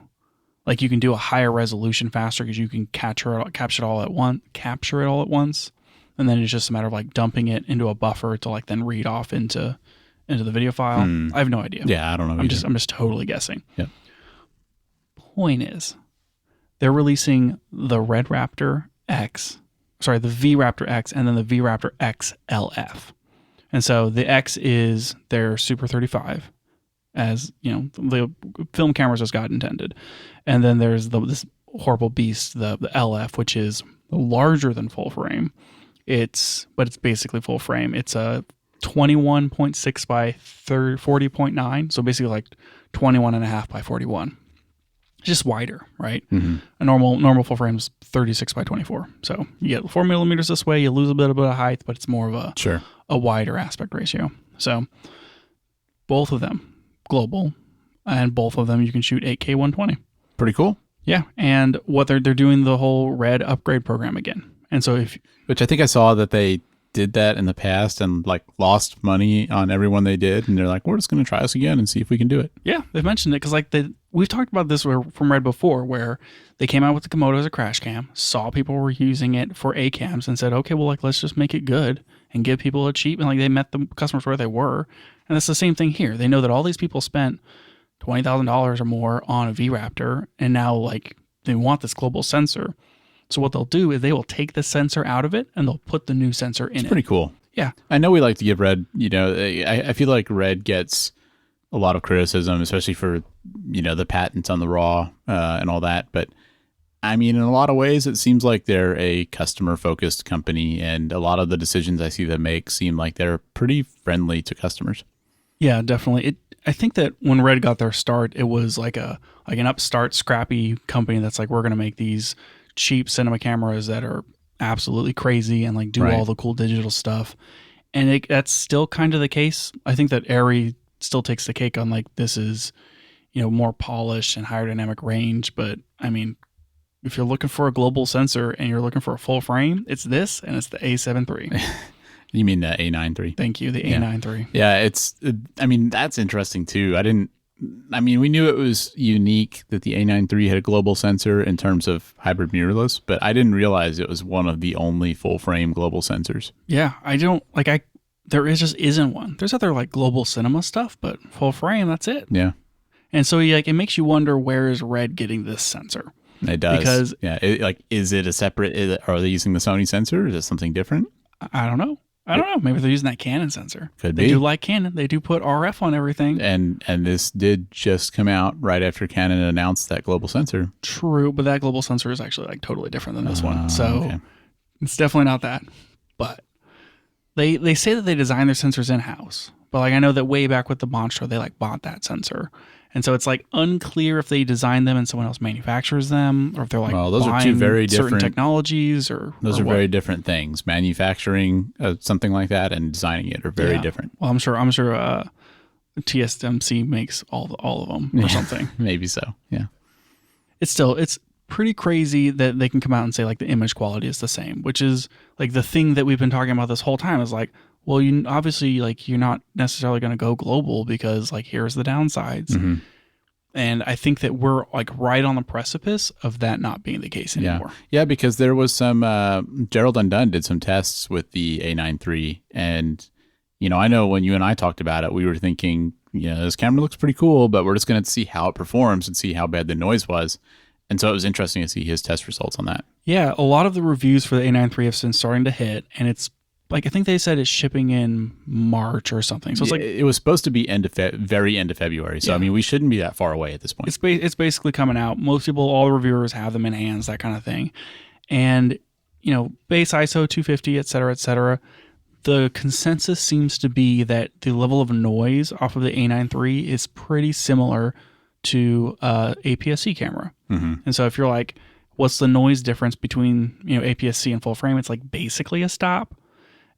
like you can do a higher resolution faster because you can capture it all at once. And then it's just a matter of like dumping it into a buffer to like then read off into the video file. I have no idea. Yeah, I don't know. I'm just totally guessing. Yep. Point is, they're releasing the RED Raptor X, the V-Raptor X, and then the V-Raptor X LF. And so the X is their Super 35, as you know, the film cameras as God intended. And then there's this horrible beast, the LF, which is larger than full frame. But it's basically full frame. It's a 21.6 by 40.9, so basically like 21.5 by 41. Just wider, right? A normal full frame is 36 by 24. So you get 4 millimeters this way, you lose a bit of height, but it's more of a wider aspect ratio. So both of them global, and both of them you can shoot 8K 120. Pretty cool. Yeah, and what they're doing the whole RED upgrade program again. And so which I think I saw that they did that in the past and like lost money on everyone they did, and they're like, we're just going to try this again and see if we can do it. Yeah, they've mentioned it because like we've talked about this from RED before, where they came out with the Komodo as a crash cam, saw people were using it for A cams, and said, okay, well, like let's just make it good and give people a cheap, and like they met the customers where they were, and it's the same thing here. They know that all these people spent $20,000 or more on a V-Raptor, and now like they want this global sensor. So what they'll do is they will take the sensor out of it and they'll put the new sensor in it. It's pretty cool. Yeah. I know we like to give RED, I feel like RED gets a lot of criticism, especially for, the patents on the RAW and all that. But I mean, in a lot of ways, it seems like they're a customer-focused company, and a lot of the decisions I see them make seem like they're pretty friendly to customers. Yeah, definitely. I think that when RED got their start, it was like an upstart, scrappy company that's like, we're going to make these cheap cinema cameras that are absolutely crazy and like do all the cool digital stuff. And that's still kind of the case. I think that ARRI still takes the cake on like, this is, more polished and higher dynamic range. But I mean, if you're looking for a global sensor and you're looking for a full frame, it's this, and it's the A7 III. You mean the A9iii III? Thank you. The A9iii III. Yeah. That's interesting too. We knew it was unique that the A9iii III had a global sensor in terms of hybrid mirrorless, but I didn't realize it was one of the only full frame global sensors. Yeah, there isn't one. There's other like global cinema stuff, but full frame, that's it. Yeah. And so it makes you wonder, where is RED getting this sensor? It does. Because is it a separate, are they using the Sony sensor? Is it something different? I don't know. Maybe they're using that Canon sensor. Could be. They do like Canon. They do put RF on everything. And this did just come out right after Canon announced that global sensor. True, but that global sensor is actually like totally different than this one. So It's definitely not that. But they say that they design their sensors in-house. But like I know that way back with the Monstro, they like bought that sensor. And so it's like unclear if they design them and someone else manufactures them, or if they're like those are two very different certain technologies, those are very different things. Manufacturing something like that and designing it are very different. Well, I'm sure TSMC makes all of them or something. Maybe so. Yeah. It's pretty crazy that they can come out and say like the image quality is the same, which is like the thing that we've been talking about this whole time is like, well, you obviously like you're not necessarily going to go global because like here's the downsides. Mm-hmm. And I think that we're like right on the precipice of that not being the case anymore. Yeah, because there was some Gerald Undone did some tests with the A9iii III, and I know when you and I talked about it, we were thinking, this camera looks pretty cool, but we're just going to see how it performs and see how bad the noise was. And so it was interesting to see his test results on that. Yeah, a lot of the reviews for the A9iii III have been starting to hit, and it's like I think they said it's shipping in March or something. So it's like it was supposed to be very end of February. So I mean, we shouldn't be that far away at this point. It's basically coming out. Most people, all the reviewers have them in hands, that kind of thing. And base ISO 250, et cetera. The consensus seems to be that the level of noise off of the A9 III is pretty similar to APS-C camera. And so if you're like, what's the noise difference between APS-C and full frame? It's like basically a stop.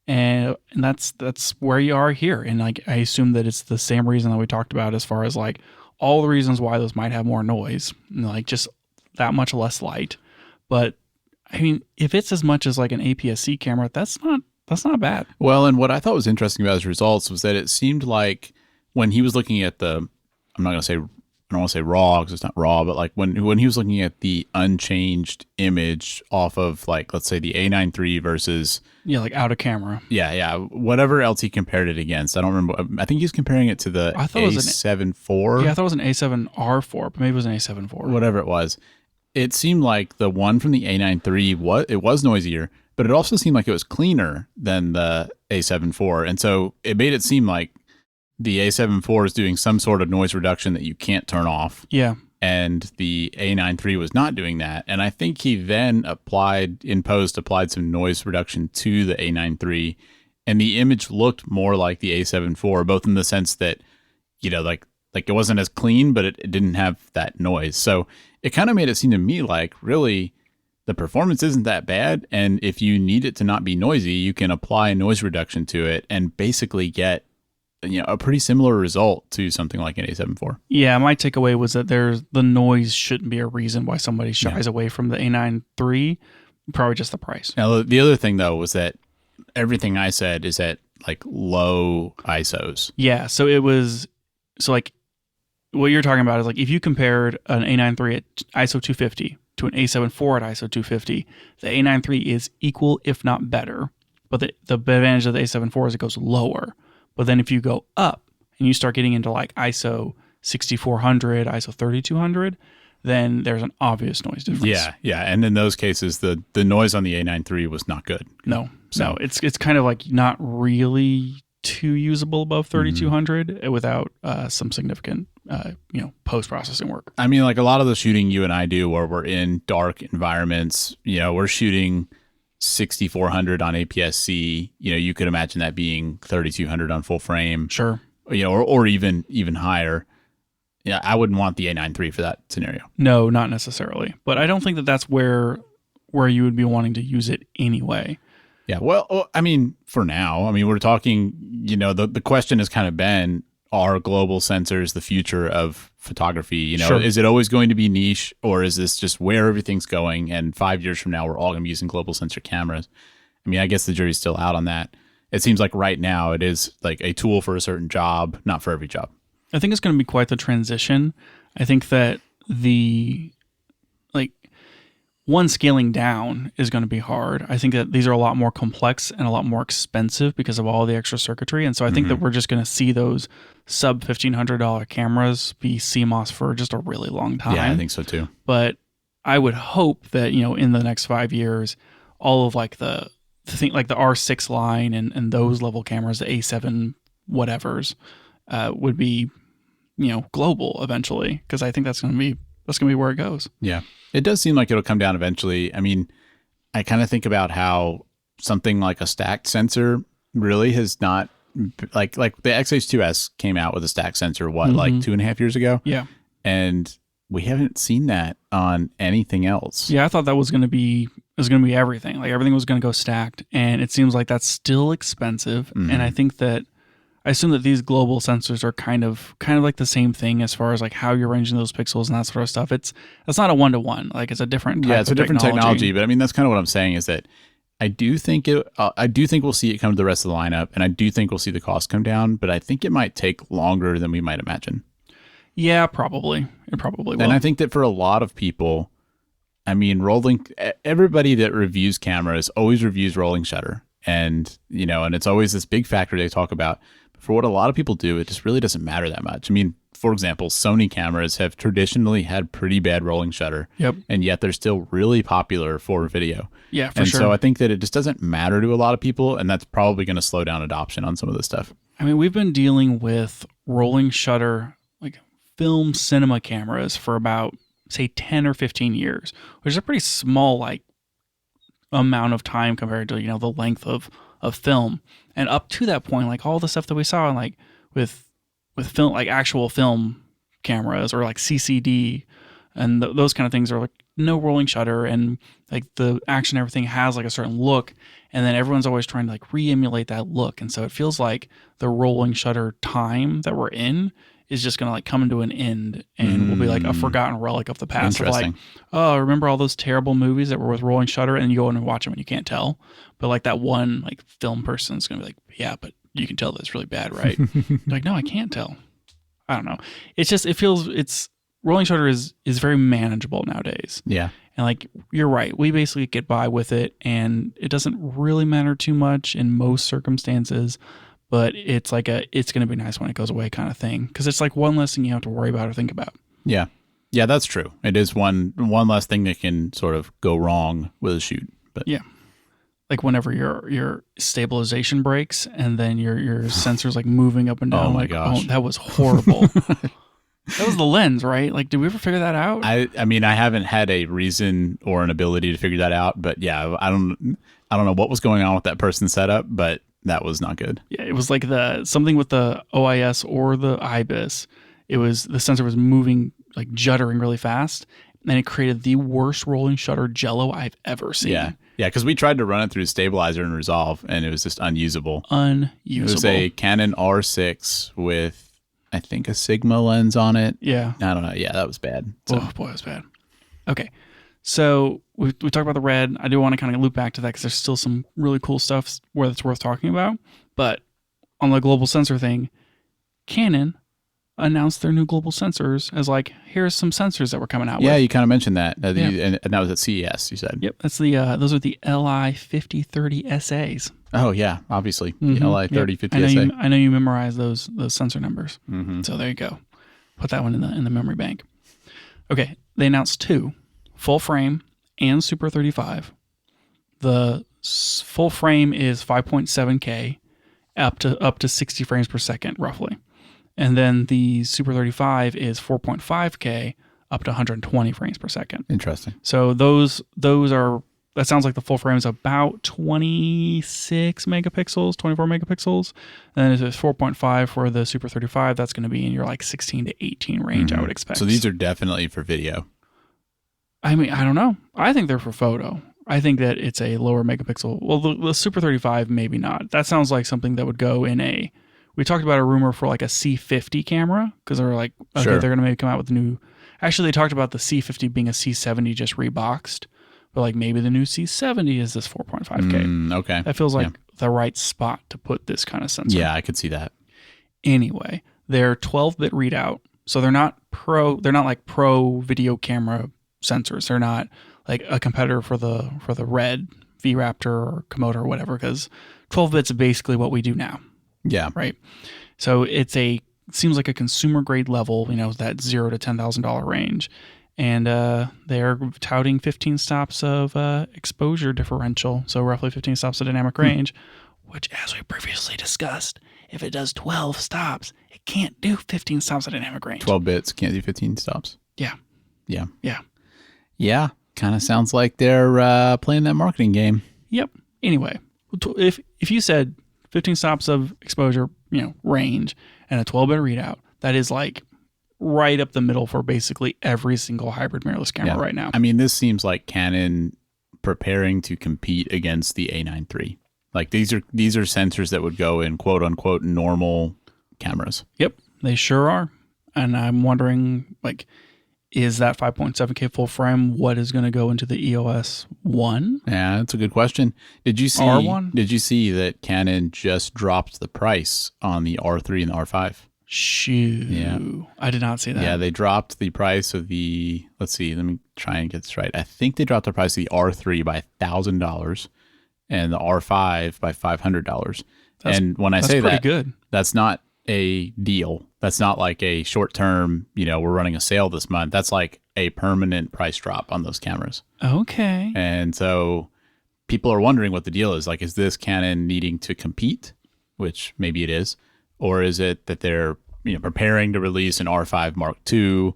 And that's where you are here. And like I assume that it's the same reason that we talked about as far as like all the reasons why those might have more noise, like just that much less light. But I mean, if it's as much as like an APS-C camera, that's not bad. Well, and what I thought was interesting about his results was that it seemed like when he was looking at I don't want to say raw because it's not raw, but like when he was looking at the unchanged image off of like, let's say the A9 III versus like out of camera. Yeah. Whatever else he compared it against. I don't remember. I think he's comparing it to the A7 IV. Yeah, I thought it was an A7R4, but maybe it was an A7 IV. Whatever it was. It seemed like the one from the A9 III, it was noisier, but it also seemed like it was cleaner than the A7 IV. And so it made it seem like the A7 IV is doing some sort of noise reduction that you can't turn off. Yeah. And the A9 III was not doing that. And I think he then applied some noise reduction to the A9 III. And the image looked more like the A7 IV, both in the sense that, like it wasn't as clean, but it didn't have that noise. So it kind of made it seem to me like really the performance isn't that bad. And if you need it to not be noisy, you can apply noise reduction to it and basically get a pretty similar result to something like an A7 IV. Yeah, my takeaway was that the noise shouldn't be a reason why somebody shies away from the A9 III, probably just the price. Now, the other thing, though, was that everything I said is at like low ISOs. Yeah, so like what you're talking about is like if you compared an A9 III at ISO 250 to an A7 IV at ISO 250, the A9 III is equal, if not better. But the advantage of the A7 IV is it goes lower. But then if you go up and you start getting into like ISO 6400, ISO 3200, then there's an obvious noise difference. Yeah. And in those cases, the noise on the A9 III was not good. No. It's kind of like not really too usable above 3200 without some significant post-processing work. I mean, like a lot of the shooting you and I do where we're in dark environments, we're shooting 6400 on APS-C, you could imagine that being 3200 on full frame. Sure. Or even higher. Yeah, I wouldn't want the A9 III for that scenario. No, not necessarily. But I don't think that that's where you would be wanting to use it anyway. Yeah, well, I mean, for now, we're talking, the question has kind of been, are global sensors the future of photography? Sure. Is it always going to be niche, or is this just where everything's going? And 5 years from now, we're all going to be using global sensor cameras. I guess the jury's still out on that. It seems like right now it is like a tool for a certain job, not for every job. I think it's going to be quite the transition. I think that scaling down is going to be hard. I think that these are a lot more complex and a lot more expensive because of all the extra circuitry. And so I think that we're just going to see those sub $1,500 cameras be CMOS for just a really long time. Yeah, I think so too. But I would hope that, in the next 5 years, all of like the R6 line and those level cameras, the A7 whatevers, would be, global eventually. Because I think that's going to be where it goes. Yeah. It does seem like it'll come down eventually. I kind of think about how something like a stacked sensor really has not, like the XH2S came out with a stacked sensor, like 2.5 years ago? Yeah. And we haven't seen that on anything else. Yeah, I thought that was going to be everything. Like everything was going to go stacked, and it seems like that's still expensive. And I assume that these global sensors are kind of like the same thing as far as like how you're arranging those pixels and that sort of stuff. It's not a 1-to-1. Like it's a different type it's a different technology. But that's kind of what I'm saying is that I do think we'll see it come to the rest of the lineup, and I do think we'll see the cost come down. But I think it might take longer than we might imagine. Yeah, probably. It probably will. And I think that for a lot of people, everybody that reviews cameras always reviews rolling shutter, and and it's always this big factor they talk about. For what a lot of people do, it just really doesn't matter that much. for example, Sony cameras have traditionally had pretty bad rolling shutter. Yep. And yet they're still really popular for video. Yeah, for and sure. So I think that it just doesn't matter to a lot of people, and that's probably going to slow down adoption on some of this stuff. I mean, we've been dealing with rolling shutter, like film cinema cameras for about, say, 10 or 15 years, which is a pretty small, like, amount of time compared to, the length of film. And up to that point, like all the stuff that we saw, like with film, like actual film cameras or like CCD and those kind of things are like no rolling shutter, and like the action and everything has like a certain look, and then everyone's always trying to like re-emulate that look. And so it feels like the rolling shutter time that we're in is just going to like come into an end, and will be like a forgotten relic of the past. Of like, oh, remember all those terrible movies that were with rolling shutter, and you go in and watch them and you can't tell. But like that one like film person's going to be like, yeah, but you can tell that's really bad, right? Like, no, I can't tell. I don't know. It's just, rolling shutter is very manageable nowadays. Yeah. And like, you're right. We basically get by with it, and it doesn't really matter too much in most circumstances. But it's like it's going to be nice when it goes away kind of thing, because it's like one less thing you have to worry about or think about. Yeah. Yeah, that's true. It is one less thing that can sort of go wrong with a shoot. But yeah. Like whenever your stabilization breaks and then your sensor's like moving up and down. Oh my like, gosh. Oh, that was horrible. That was the lens, right? Like, did we ever figure that out? I mean, I haven't had a reason or an ability to figure that out, but yeah, I don't know what was going on with that person's setup, but that was not good. Yeah, it was like something with the OIS or the IBIS. It was the sensor was moving, like juddering really fast, and it created the worst rolling shutter jello I've ever seen. Yeah, because we tried to run it through Stabilizer and Resolve, and it was just unusable. It was a Canon R6 with, I think, a Sigma lens on it. Yeah. I don't know. Yeah, that was bad. So. Oh, boy, it was bad. Okay. So we talked about the RED. I do want to kind of loop back to that because there's still some really cool stuff where it's worth talking about. But on the global sensor thing, Canon announced their new global sensors as like, here's some sensors that we're coming out with. Yeah, you kind of mentioned that. And that was at CES, you said. Yep. That's those are the LI5030 SAs. Oh, yeah, obviously. The LI3050 SA. I know you memorize those sensor numbers. Mm-hmm. So there you go. Put that one in the memory bank. Okay. They announced two. Full frame and Super 35. The full frame is 5.7K up to 60 frames per second, roughly. And then the Super 35 is 4.5K up to 120 frames per second. Interesting. So those are, that sounds like the full frame is about 26 megapixels, 24 megapixels. And then if it's 4.5 for the Super 35, that's going to be in your like 16 to 18 range, I would expect. So these are definitely for video. I mean, I don't know. I think they're for photo. I think that it's a lower megapixel. Well, the Super 35, maybe not. That sounds like something that would go in a... We talked about a rumor for like a C50 camera, because they're like, okay, sure. They're going to maybe come out with a new... Actually, they talked about the C50 being a C70 just reboxed. But like maybe the new C70 is this 4.5K. Okay. That feels like the right spot to put this kind of sensor. Yeah, I could see that. anyway. They're 12-bit readout, so they're not like pro video camera sensors. They're not like a competitor for the RED V-Raptor or Komodo or whatever, because 12 bits is basically what we do now. Yeah. Right. So seems like a consumer grade level, that $0 to $10,000 range. And they're touting 15 stops of exposure differential. So roughly 15 stops of dynamic range, which, as we previously discussed, if it does 12 stops, it can't do 15 stops of dynamic range. 12 bits can't do 15 stops. Yeah. Yeah. Yeah. Yeah. Kind of sounds like they're playing that marketing game. Yep. Anyway, if you said 15 stops of exposure, range, and a 12-bit readout, that is like right up the middle for basically every single hybrid mirrorless camera right now. I mean, this seems like Canon preparing to compete against the A9 III. Like these are sensors that would go in quote unquote normal cameras. Yep, they sure are. And I'm wondering, like, is that 5.7K full frame what is going to go into the EOS 1? Yeah, that's a good question. Did you see R1? Did you see that Canon just dropped the price on the R3 and the R5? Shoot. Yeah. I did not see that. Yeah, they dropped the price of the, let's see, let me try and get this right. I think they dropped the price of the R3 by $1,000 and the R5 by $500. And when I say that's pretty that, good. that's not a deal. That's not like a short term, we're running a sale this month. That's like a permanent price drop on those cameras. Okay. And so people are wondering what the deal is. Like, is this Canon needing to compete, which maybe it is, or is it that they're preparing to release an R5 Mark II,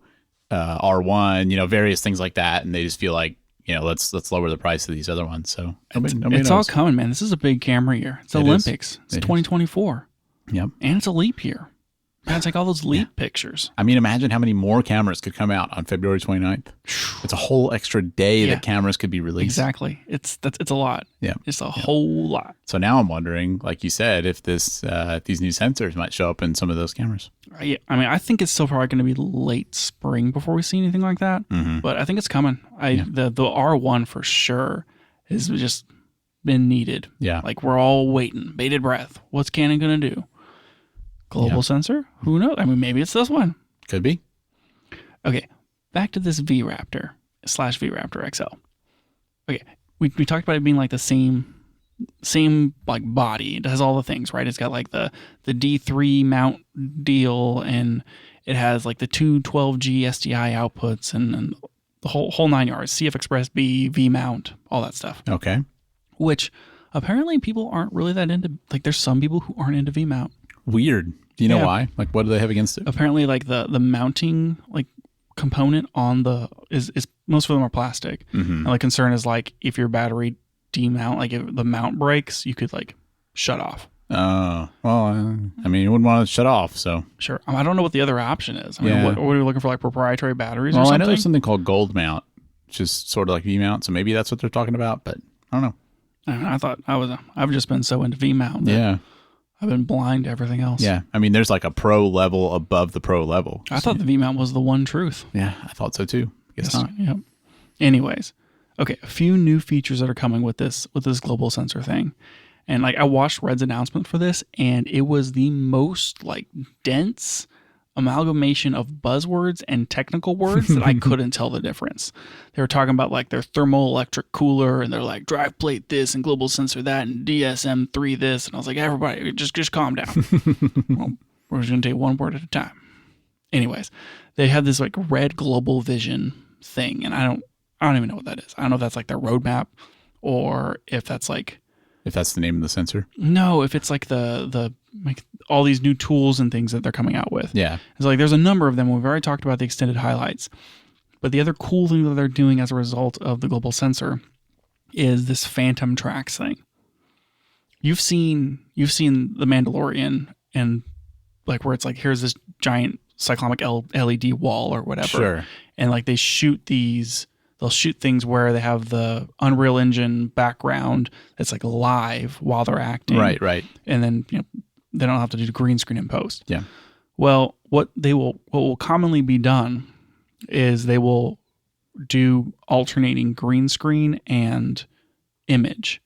R1, various things like that, and they just feel like let's lower the price of these other ones. So nobody it's knows. all coming, man. This is a big camera year. It's Olympics. It's 2024. Yep, and it's a leap year. Man, take all those leap pictures. I mean, imagine how many more cameras could come out on February 29th. It's a whole extra day that cameras could be released. Exactly. It's a lot. Yeah. It's a whole lot. So now I'm wondering, like you said, if these new sensors might show up in some of those cameras. Yeah. I mean, I think it's still probably going to be late spring before we see anything like that. Mm-hmm. But I think it's coming. The R1 for sure has just been needed. Yeah. Like we're all waiting, bated breath. What's Canon going to do? Global sensor? Who knows? I mean, maybe it's this one. Could be. Okay, back to this V-Raptor / V-Raptor XL. Okay, we talked about it being like the same like body. It has all the things, right? It's got like the D3 mount deal, and it has like the two 12G SDI outputs and the whole 9 yards. CF Express B, V mount, all that stuff. Okay. Which apparently people aren't really that into. Like, there's some people who aren't into V mount. Weird. Do you know why? Like, what do they have against it? Apparently, like the mounting like component on the is most of them are plastic. Mm-hmm. And the concern is like if your battery demount, like if the mount breaks, you could like shut off. Oh, well, I mean, you wouldn't want to shut off, so. Sure. I don't know what the other option is. I mean, what are you looking for, like proprietary batteries or Well, something? I know there's something called gold mount, which is sort of like V mount, so maybe that's what they're talking about, but I don't know. I thought I've just been so into V mount. Yeah. I've been blind to everything else. Yeah. I mean, there's like a pro level above the pro level. I thought the V mount was the one truth. Yeah, I thought so too. Guess not. Yep. Anyways, okay, a few new features that are coming with this global sensor thing. And like I watched Red's announcement for this, and it was the most like dense amalgamation of buzzwords and technical words that I couldn't tell the difference. They were talking about like their thermoelectric cooler, and they're like drive plate this and global sensor that and DSM-3 this, and I was like, everybody just calm down. Well, we're just gonna take one word at a time. Anyways, they had this like RED global vision thing, and I don't even know what that is. I don't know if that's like their roadmap or if that's like the name of the sensor. No, if it's like the like all these new tools and things that they're coming out with. Yeah. It's like there's a number of them. We've already talked about the extended highlights. But the other cool thing that they're doing as a result of the global sensor is this phantom tracks thing. You've seen The Mandalorian, and like where it's like here's this giant cyclomic LED wall or whatever. Sure. And like they'll shoot things where they have the Unreal Engine background that's like live while they're acting. Right. And then they don't have to do green screen in post. Yeah. Well, what will commonly be done is they will do alternating green screen and image.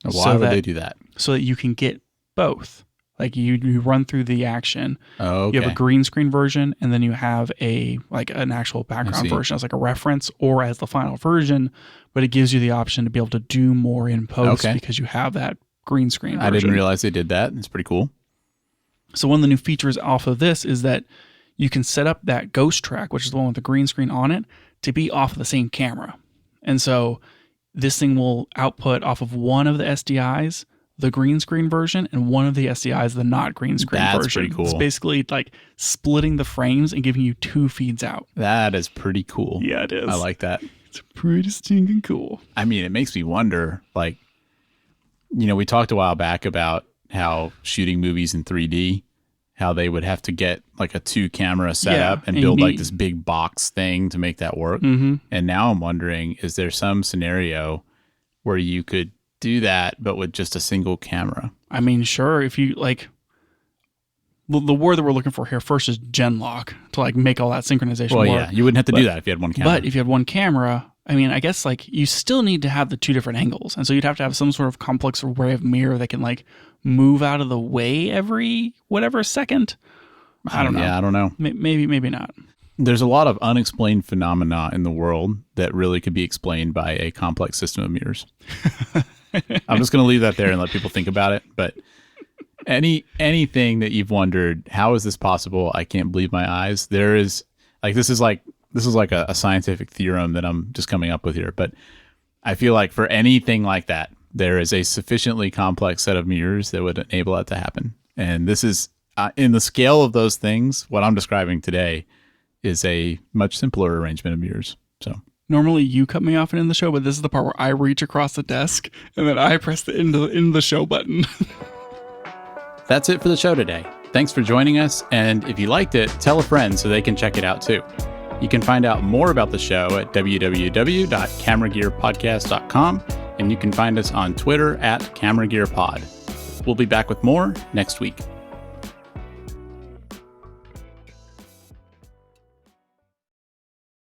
Why would they do that? So that you can get both. Like you run through the action. Oh, okay. You have a green screen version, and then you have an actual background version as like a reference or as the final version. But it gives you the option to be able to do more in post because you have that green screen version. I didn't realize they did that. It's pretty cool. So one of the new features off of this is that you can set up that ghost track, which is the one with the green screen on it, to be off of the same camera. And so this thing will output off of one of the SDIs the green screen version, and one of the SDIs the not green screen version. That's pretty cool. It's basically like splitting the frames and giving you two feeds out. That is pretty cool. Yeah, it is. I like that. It's pretty stinking cool. I mean, it makes me wonder, like, we talked a while back about how shooting movies in 3D, how they would have to get like a 2-camera setup and build like this big box thing to make that work. Mm-hmm. And now I'm wondering, is there some scenario where you could do that, but with just a single camera? I mean, sure. If you like, the word that we're looking for here first is gen lock to like make all that synchronization work. Yeah, you wouldn't have to do that if you had one camera. But if you had one camera, I mean, I guess like you still need to have the two different angles, and so you'd have to have some sort of complex array of mirror that can like move out of the way every whatever second. I don't know. Yeah, I don't know. Maybe not. There's a lot of unexplained phenomena in the world that really could be explained by a complex system of mirrors. I'm just going to leave that there and let people think about it. But anything that you've wondered, how is this possible? I can't believe my eyes. There is this is like a scientific theorem that I'm just coming up with here, but I feel like for anything like that, there is a sufficiently complex set of mirrors that would enable that to happen. And this is in the scale of those things, what I'm describing today is a much simpler arrangement of mirrors. So normally you cut me off and end the show, but this is the part where I reach across the desk and then I press the end the show button. That's it for the show today. Thanks for joining us. And if you liked it, tell a friend so they can check it out too. You can find out more about the show at www.cameragearpodcast.com, and you can find us on Twitter @CameraGearPod. We'll be back with more next week.